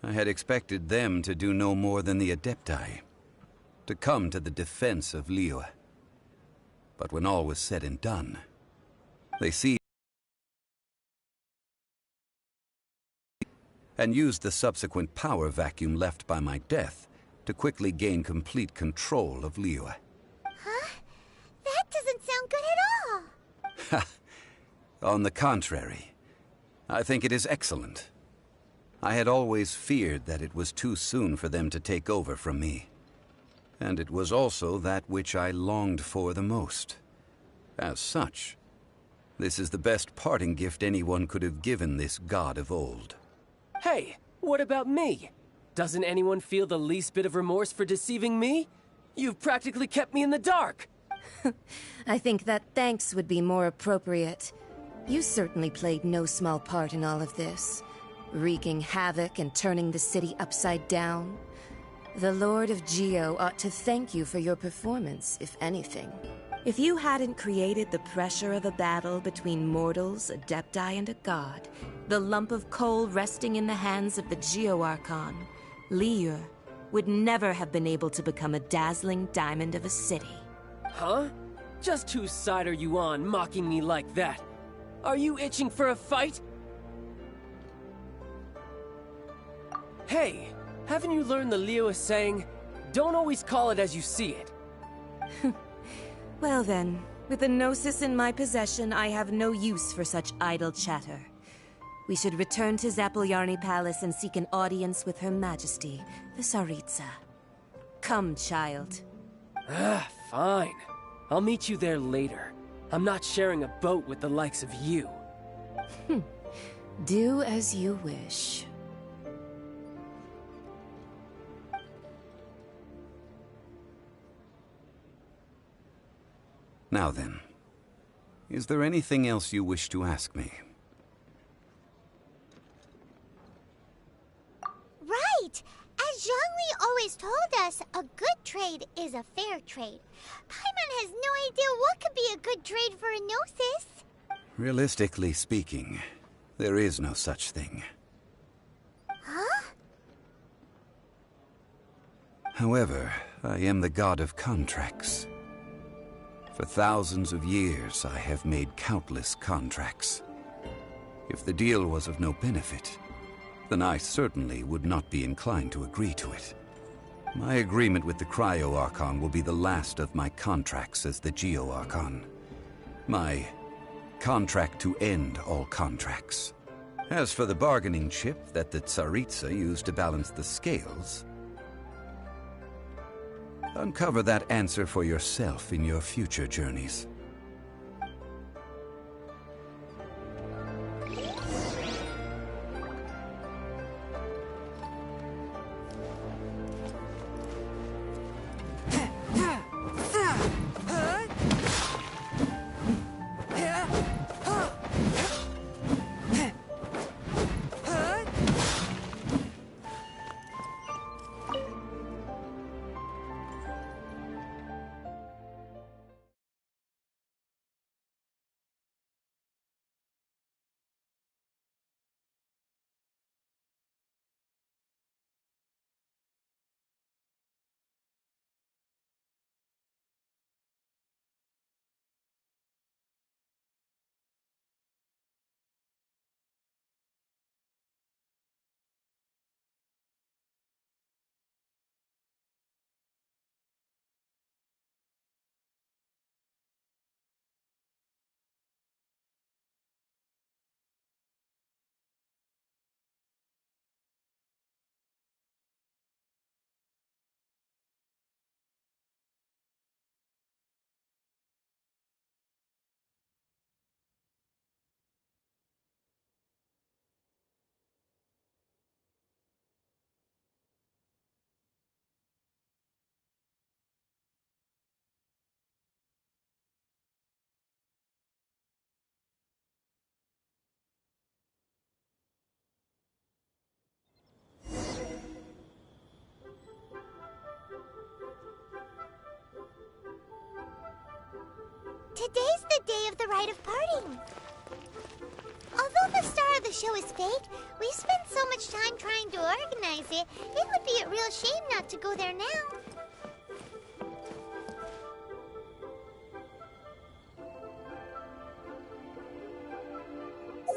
I had expected them to do no more than the Adepti, to come to the defense of Liyue. But when all was said and done, they seized and used the subsequent power vacuum left by my death to quickly gain complete control of Liyue. Huh? That doesn't sound good at all. On the contrary, I think it is excellent. I had always feared that it was too soon for them to take over from me. And it was also that which I longed for the most. As such, this is the best parting gift anyone could have given this god of old. Hey, what about me? Doesn't anyone feel the least bit of remorse for deceiving me? You've practically kept me in the dark. I think that thanks would be more appropriate. You certainly played no small part in all of this, wreaking havoc and turning the city upside down. The Lord of Geo ought to thank you for your performance, if anything. If you hadn't created the pressure of a battle between mortals, Adepti, and a god, the lump of coal resting in the hands of the Geo-Archon, Liyue would never have been able to become a dazzling diamond of a city. Huh? Just whose side are you on, mocking me like that? Are you itching for a fight? Hey, haven't you learned the Liyue saying, don't always call it as you see it? Well then, with the Gnosis in my possession, I have no use for such idle chatter. We should return to Zapoljarny Palace and seek an audience with Her Majesty, the Tsaritsa. Come, child. Fine. I'll meet you there later. I'm not sharing a boat with the likes of you. Do as you wish. Now then, is there anything else you wish to ask me? Right! As Zhongli always told us, a good trade is a fair trade. Paimon has no idea what could be a good trade for a Gnosis. Realistically speaking, there is no such thing. Huh? However, I am the god of contracts. For thousands of years, I have made countless contracts. If the deal was of no benefit, then I certainly would not be inclined to agree to it. My agreement with the Cryo-Archon will be the last of my contracts as the Geo-Archon. My contract to end all contracts. As for the bargaining chip that the Tsaritsa used to balance the scales, uncover that answer for yourself in your future journeys. Today's the day of the rite of parting. Although the star of the show is fake, we spent so much time trying to organize it, it would be a real shame not to go there now.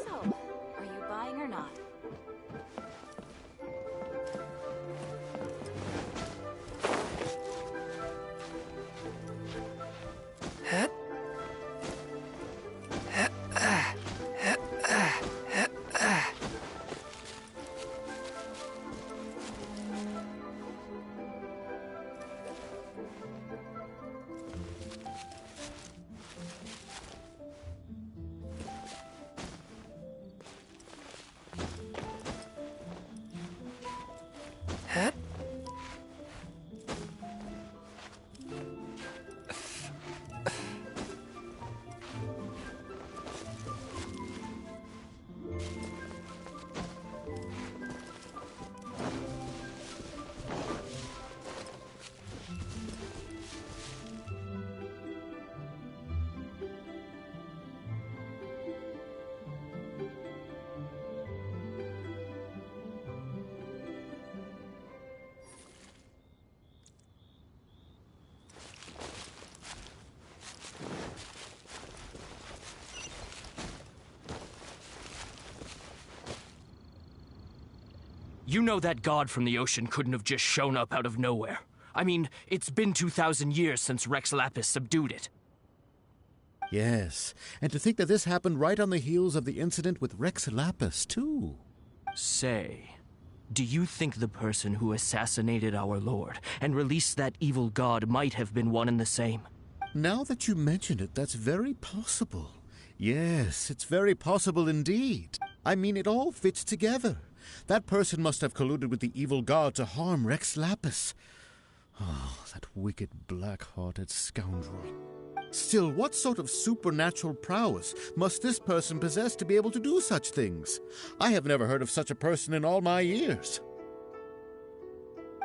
So, are you buying or not? You know that god from the ocean couldn't have just shown up out of nowhere. I mean, it's been 2,000 years since Rex Lapis subdued it. Yes, and to think that this happened right on the heels of the incident with Rex Lapis, too. Say, do you think the person who assassinated our lord and released that evil god might have been one and the same? Now that you mention it, that's very possible. Yes, it's very possible indeed. I mean, it all fits together. That person must have colluded with the evil god to harm Rex Lapis. Oh, that wicked, black-hearted scoundrel. Still, what sort of supernatural prowess must this person possess to be able to do such things? I have never heard of such a person in all my years.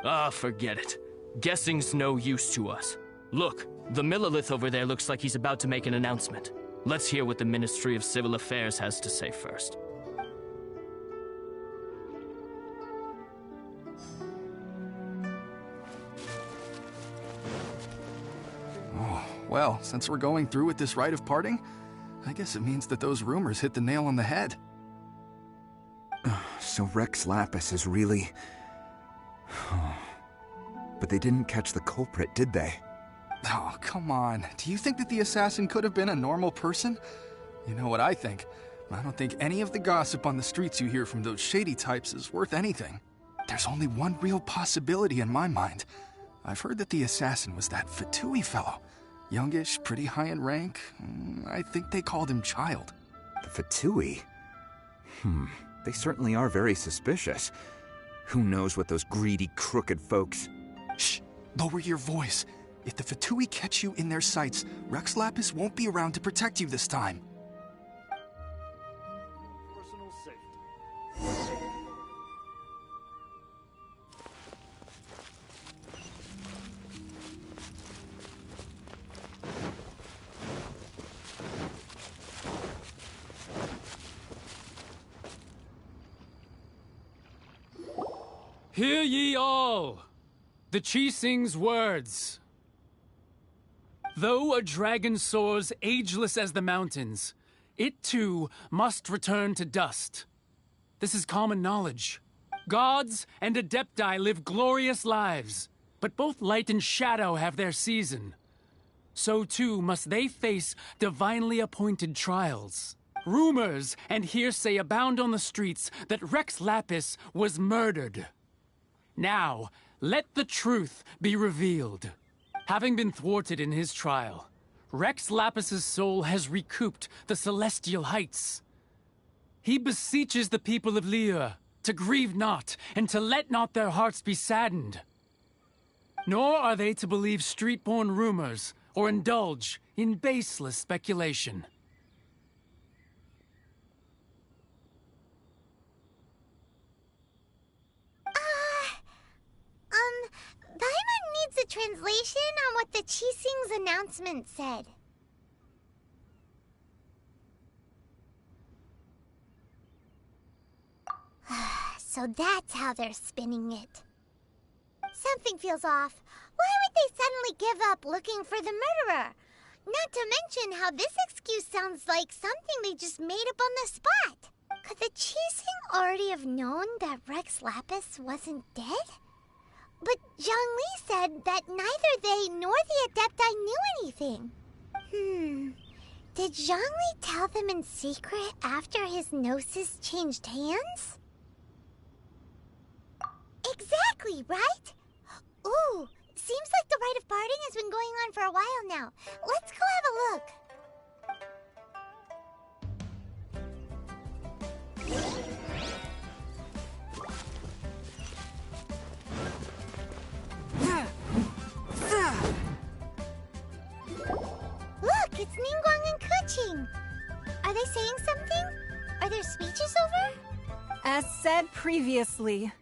Ah, forget it. Guessing's no use to us. Look, the Millilith over there looks like he's about to make an announcement. Let's hear what the Ministry of Civil Affairs has to say first. Well, since we're going through with this rite of parting, I guess it means that those rumors hit the nail on the head. So Rex Lapis is really... But they didn't catch the culprit, did they? Oh, come on. Do you think that the assassin could have been a normal person? You know what I think. I don't think any of the gossip on the streets you hear from those shady types is worth anything. There's only one real possibility in my mind. I've heard that the assassin was that Fatui fellow. Youngish, pretty high in rank. I think they called him Childe. The Fatui? They certainly are very suspicious. Who knows what those greedy, crooked folks... Shh! Lower your voice. If the Fatui catch you in their sights, Rex Lapis won't be around to protect you this time. Personal safety. Hear ye all, the Qixing's words. Though a dragon soars ageless as the mountains, it too must return to dust. This is common knowledge. Gods and Adepti live glorious lives, but both light and shadow have their season. So too must they face divinely appointed trials. Rumors and hearsay abound on the streets that Rex Lapis was murdered. Now, let the truth be revealed. Having been thwarted in his trial, Rex Lapis's soul has recouped the celestial heights. He beseeches the people of Liyue to grieve not and to let not their hearts be saddened. Nor are they to believe street-born rumors or indulge in baseless speculation. Paimon needs a translation on what the Qixing's announcement said. So that's how they're spinning it. Something feels off. Why would they suddenly give up looking for the murderer? Not to mention how this excuse sounds like something they just made up on the spot. Could the Qixing already have known that Rex Lapis wasn't dead? But Zhongli said that neither they nor the Adepti knew anything. Did Zhongli tell them in secret after his gnosis changed hands? Exactly, right? Ooh, seems like the rite of parting has been going on for a while now. Let's go have a look. Look, it's Ningguang and Keqing. Are they saying something? Are their speeches over? As said previously,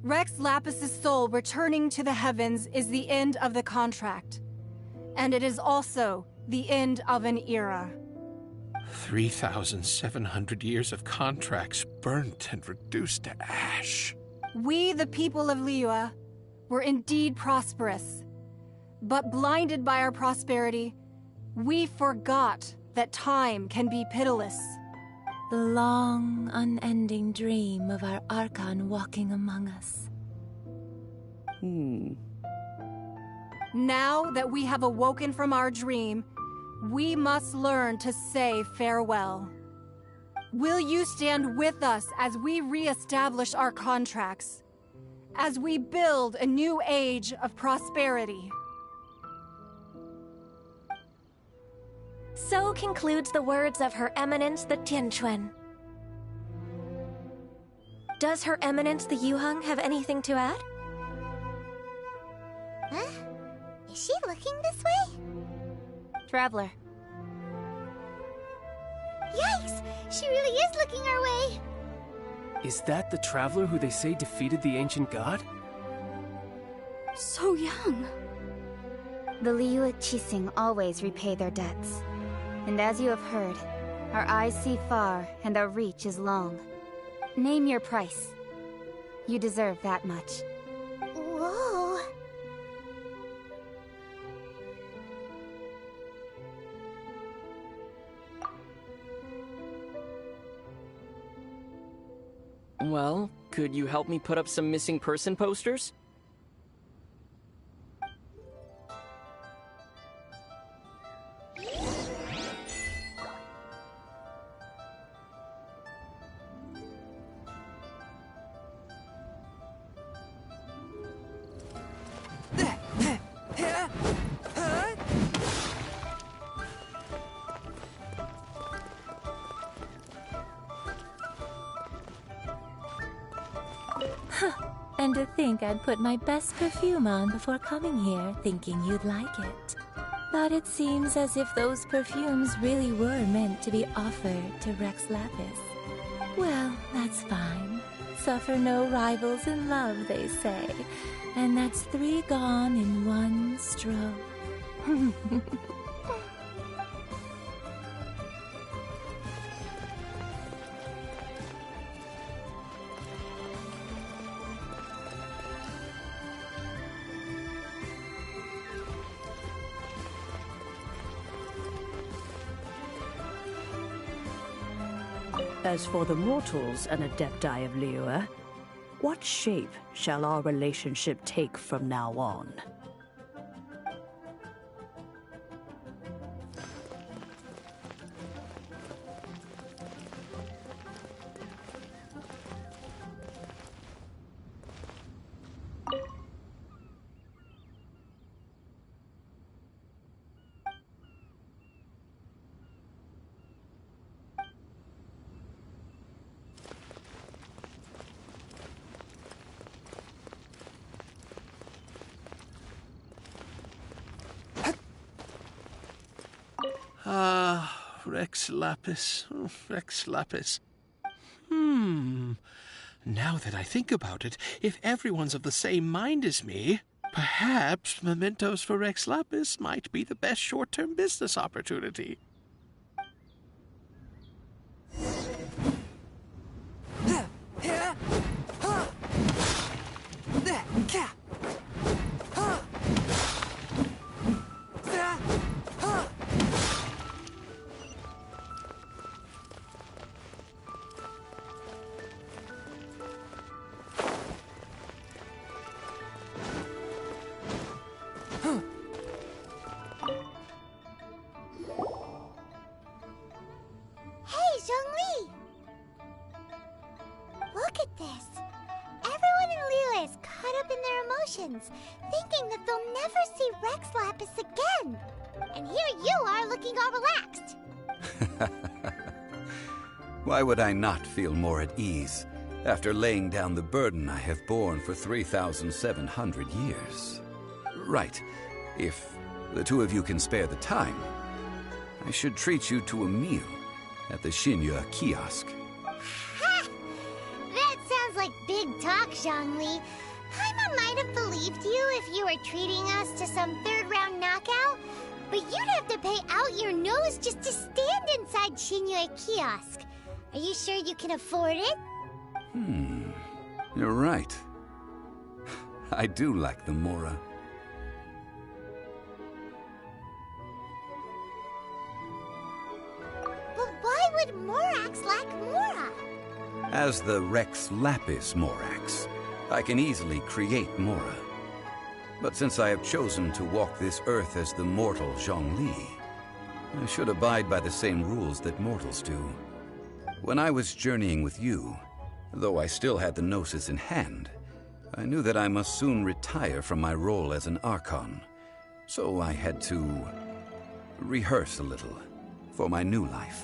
Rex Lapis's soul returning to the heavens is the end of the contract. And it is also the end of an era. 3,700 years of contracts burnt and reduced to ash. We, the people of Liyue, were indeed prosperous. But blinded by our prosperity, we forgot that time can be pitiless. The long, unending dream of our Archon walking among us. Now that we have awoken from our dream, we must learn to say farewell. Will you stand with us as we re-establish our contracts? As we build a new age of prosperity? So concludes the words of Her Eminence the Tianquan. Does Her Eminence the Yuheng have anything to add? Huh? Is she looking this way? Traveler. Yikes! She really is looking our way! Is that the traveler who they say defeated the ancient god? So young. The Liyue Qixing always repay their debts. And as you have heard, our eyes see far and our reach is long. Name your price. You deserve that much. Whoa! Well, could you help me put up some missing person posters? And to think I'd put my best perfume on before coming here, thinking you'd like it. But it seems as if those perfumes really were meant to be offered to Rex Lapis. Well, that's fine. Suffer no rivals in love, they say. And that's 3 gone in one stroke. As for the mortals and Adepti of Liyue, what shape shall our relationship take from now on? Rex Lapis. Oh, Rex Lapis. Now that I think about it, if everyone's of the same mind as me, perhaps mementos for Rex Lapis might be the best short-term business opportunity. Hey, Zhongli! Look at this. Everyone in Liyue is caught up in their emotions, thinking that they'll never see Rex Lapis again. And here you are looking all relaxed. Why would I not feel more at ease after laying down the burden I have borne for 3,700 years? Right. If the two of you can spare the time, I should treat you to a meal at the Xinyue kiosk. Ha! That sounds like big talk, Zhongli. Paimon might have believed you if you were treating us to some third-round knockout, but you'd have to pay out your nose just to stand inside Xinyue kiosk. Are you sure you can afford it? You're right. I do like the Mora. But why would Morax lack As the Rex Lapis Morax, I can easily create Mora. But since I have chosen to walk this earth as the mortal Zhongli, I should abide by the same rules that mortals do. When I was journeying with you, though I still had the Gnosis in hand, I knew that I must soon retire from my role as an Archon, so I had to rehearse a little for my new life.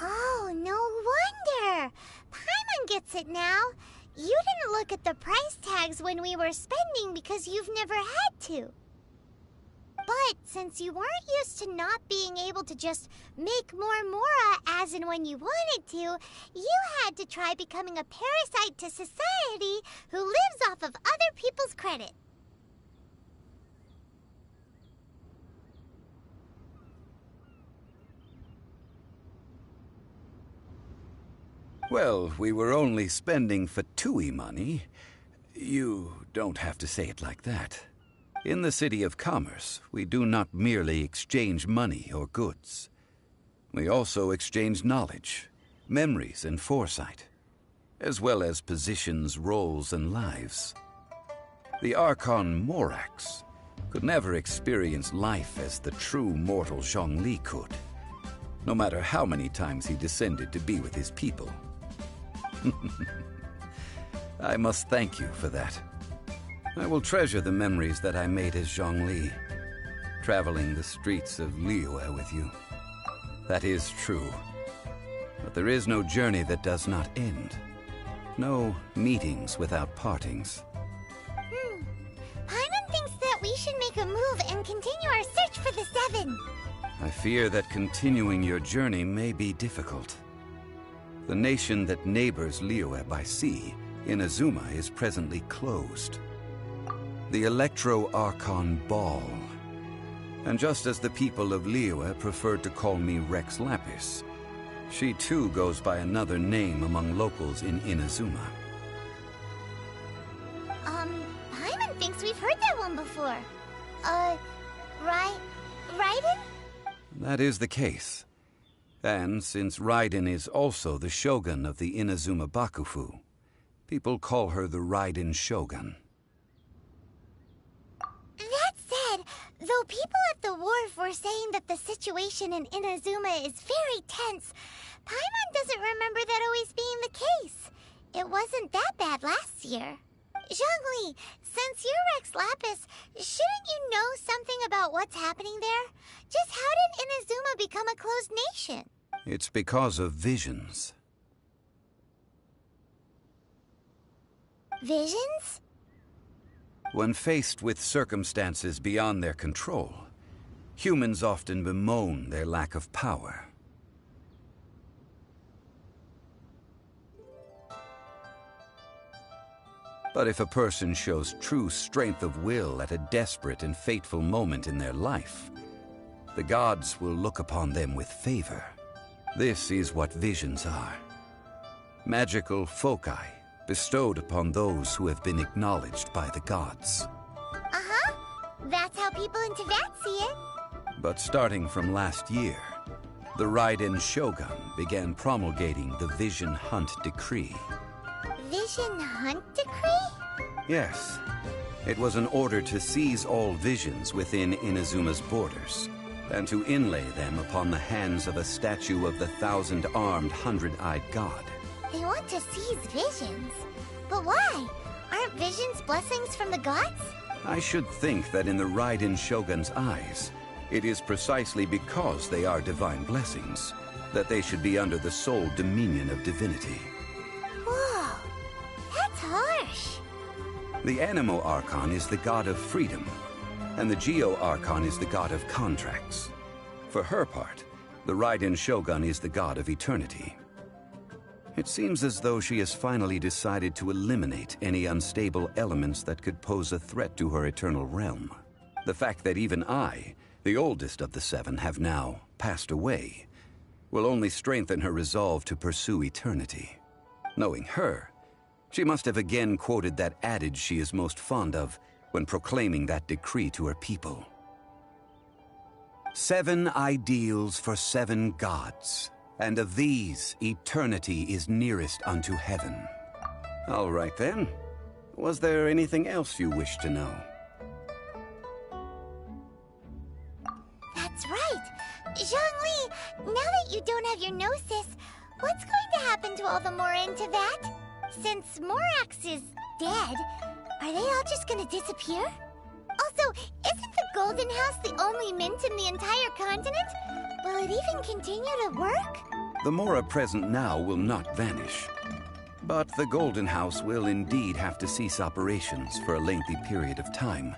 Oh, no wonder! Paimon gets it now. You didn't look at the price tags when we were spending because you've never had to. But since you weren't used to not being able to just make more Mora as and when you wanted to, you had to try becoming a parasite to society who lives off of other people's credit. Well, we were only spending Fatui money. You don't have to say it like that. In the City of Commerce, we do not merely exchange money or goods. We also exchange knowledge, memories, and foresight, as well as positions, roles, and lives. The Archon Morax could never experience life as the true mortal Zhongli could, no matter how many times he descended to be with his people. I must thank you for that. I will treasure the memories that I made as Zhongli, traveling the streets of Liyue with you. That is true. But there is no journey that does not end. No meetings without partings. Paimon thinks that we should make a move and continue our search for the Seven. I fear that continuing your journey may be difficult. The nation that neighbors Liyue by sea, Inazuma, is presently closed. The Electro-Archon Ball. And just as the people of Liyue preferred to call me Rex Lapis, she too goes by another name among locals in Inazuma. Paimon thinks we've heard that one before. Raiden? That is the case. And since Raiden is also the Shogun of the Inazuma Bakufu, people call her the Raiden Shogun. That said, though people at the wharf were saying that the situation in Inazuma is very tense, Paimon doesn't remember that always being the case. It wasn't that bad last year. Zhongli, since you're Rex Lapis, shouldn't you know something about what's happening there? Just how did Inazuma become a closed nation? It's because of visions. Visions? When faced with circumstances beyond their control, humans often bemoan their lack of power. But if a person shows true strength of will at a desperate and fateful moment in their life, the gods will look upon them with favor. This is what visions are. Magical foci bestowed upon those who have been acknowledged by the gods. Uh-huh. That's how people in Teyvat see it. But starting from last year, the Raiden Shogun began promulgating the Vision Hunt Decree. Vision Hunt Decree? Yes. It was an order to seize all visions within Inazuma's borders, and to inlay them upon the hands of a statue of the thousand-armed, hundred-eyed god. They want to seize visions. But why? Aren't visions blessings from the gods? I should think that in the Raiden Shogun's eyes, it is precisely because they are divine blessings that they should be under the sole dominion of divinity. Whoa, that's harsh. The Animo Archon is the god of freedom, and the Geo Archon is the god of contracts. For her part, the Raiden Shogun is the god of eternity. It seems as though she has finally decided to eliminate any unstable elements that could pose a threat to her eternal realm. The fact that even I, the oldest of the seven, have now passed away, will only strengthen her resolve to pursue eternity. Knowing her, she must have again quoted that adage she is most fond of when proclaiming that decree to her people. 7 ideals for 7 gods. and of these, eternity is nearest unto heaven. All right then. Was there anything else you wish to know? That's right. Zhongli, now that you don't have your gnosis, what's going to happen to all the Mora in Teyvat? Since Morax is dead, are they all just gonna disappear? Also, isn't the Golden House the only mint in the entire continent? Will it even continue to work? The Mora present now will not vanish. But the Golden House will indeed have to cease operations for a lengthy period of time,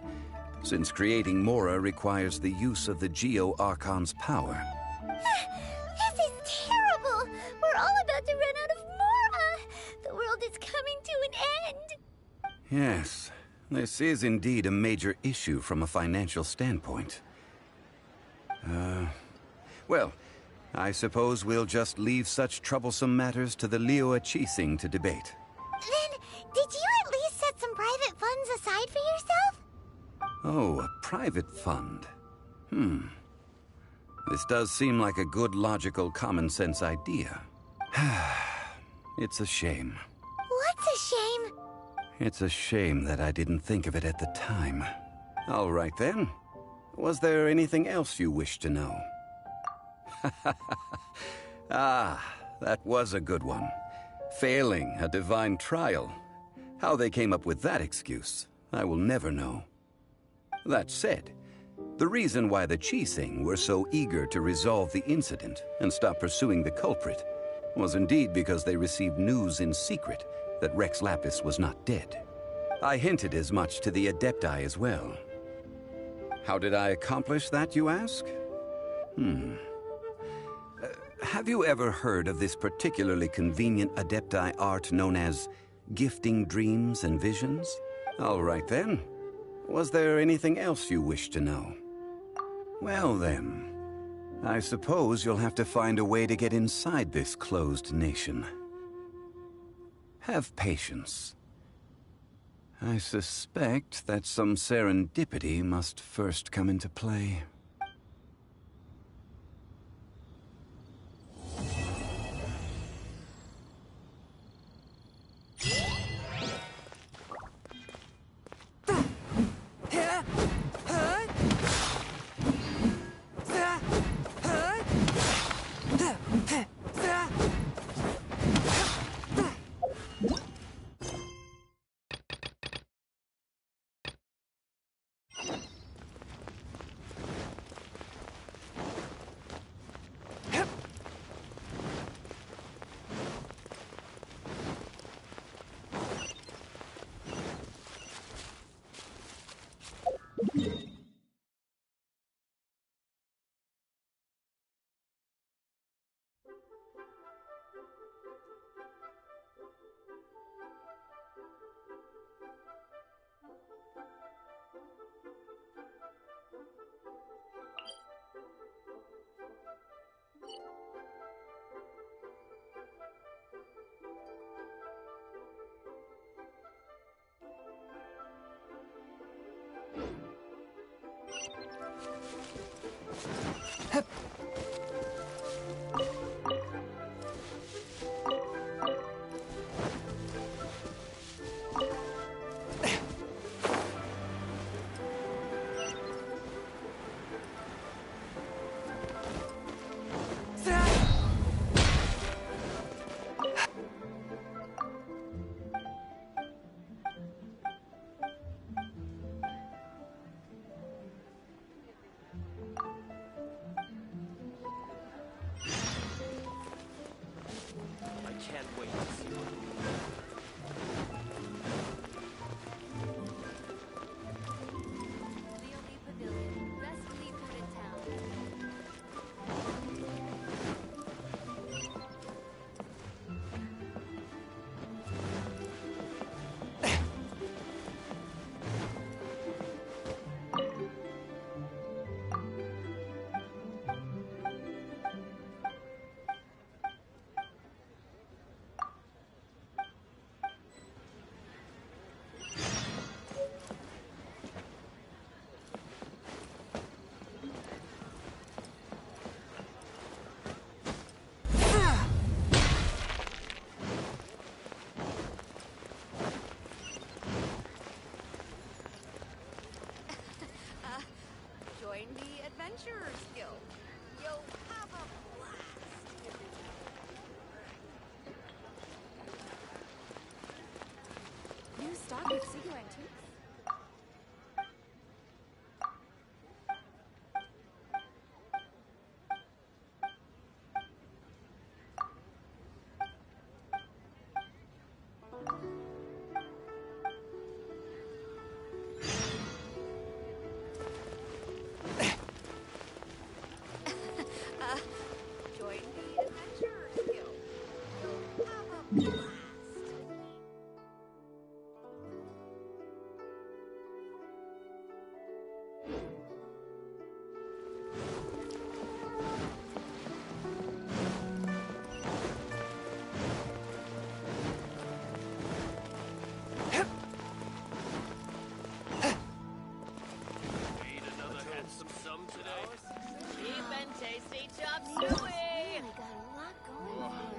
since creating Mora requires the use of the Geo-Archon's power. This is terrible! We're all about to run out of Mora! The world is coming to an end! Yes, this is indeed a major issue from a financial standpoint. Well, I suppose we'll just leave such troublesome matters to the Liyue Qixing to debate. Then, did you at least set some private funds aside for yourself? Oh, a private fund. This does seem like a good, logical, common-sense idea. It's a shame. What's a shame? It's a shame that I didn't think of it at the time. All right then. Was there anything else you wished to know? Ah, that was a good one. Failing a divine trial. How they came up with that excuse, I will never know. That said, the reason why the Qixing were so eager to resolve the incident and stop pursuing the culprit was indeed because they received news in secret that Rex Lapis was not dead. I hinted as much to the Adepti as well. How did I accomplish that, you ask? Have you ever heard of this particularly convenient Adepti art known as gifting dreams and visions? All right then. Was there anything else you wish to know? Well then, I suppose you'll have to find a way to get inside this closed nation. Have patience. I suspect that some serendipity must first come into play.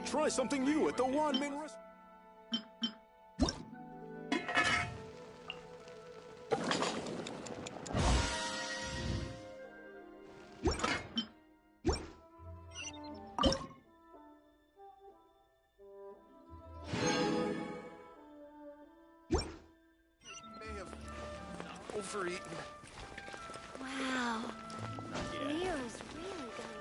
Try something new at the One Min Restaurant. May have overeaten. Wow. Leo's really got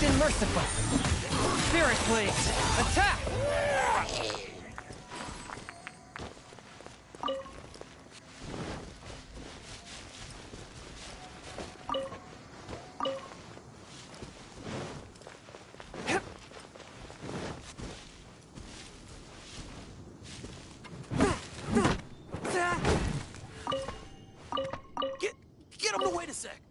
Captain Merciful! Spirit Blades, attack! Get him to wait a sec!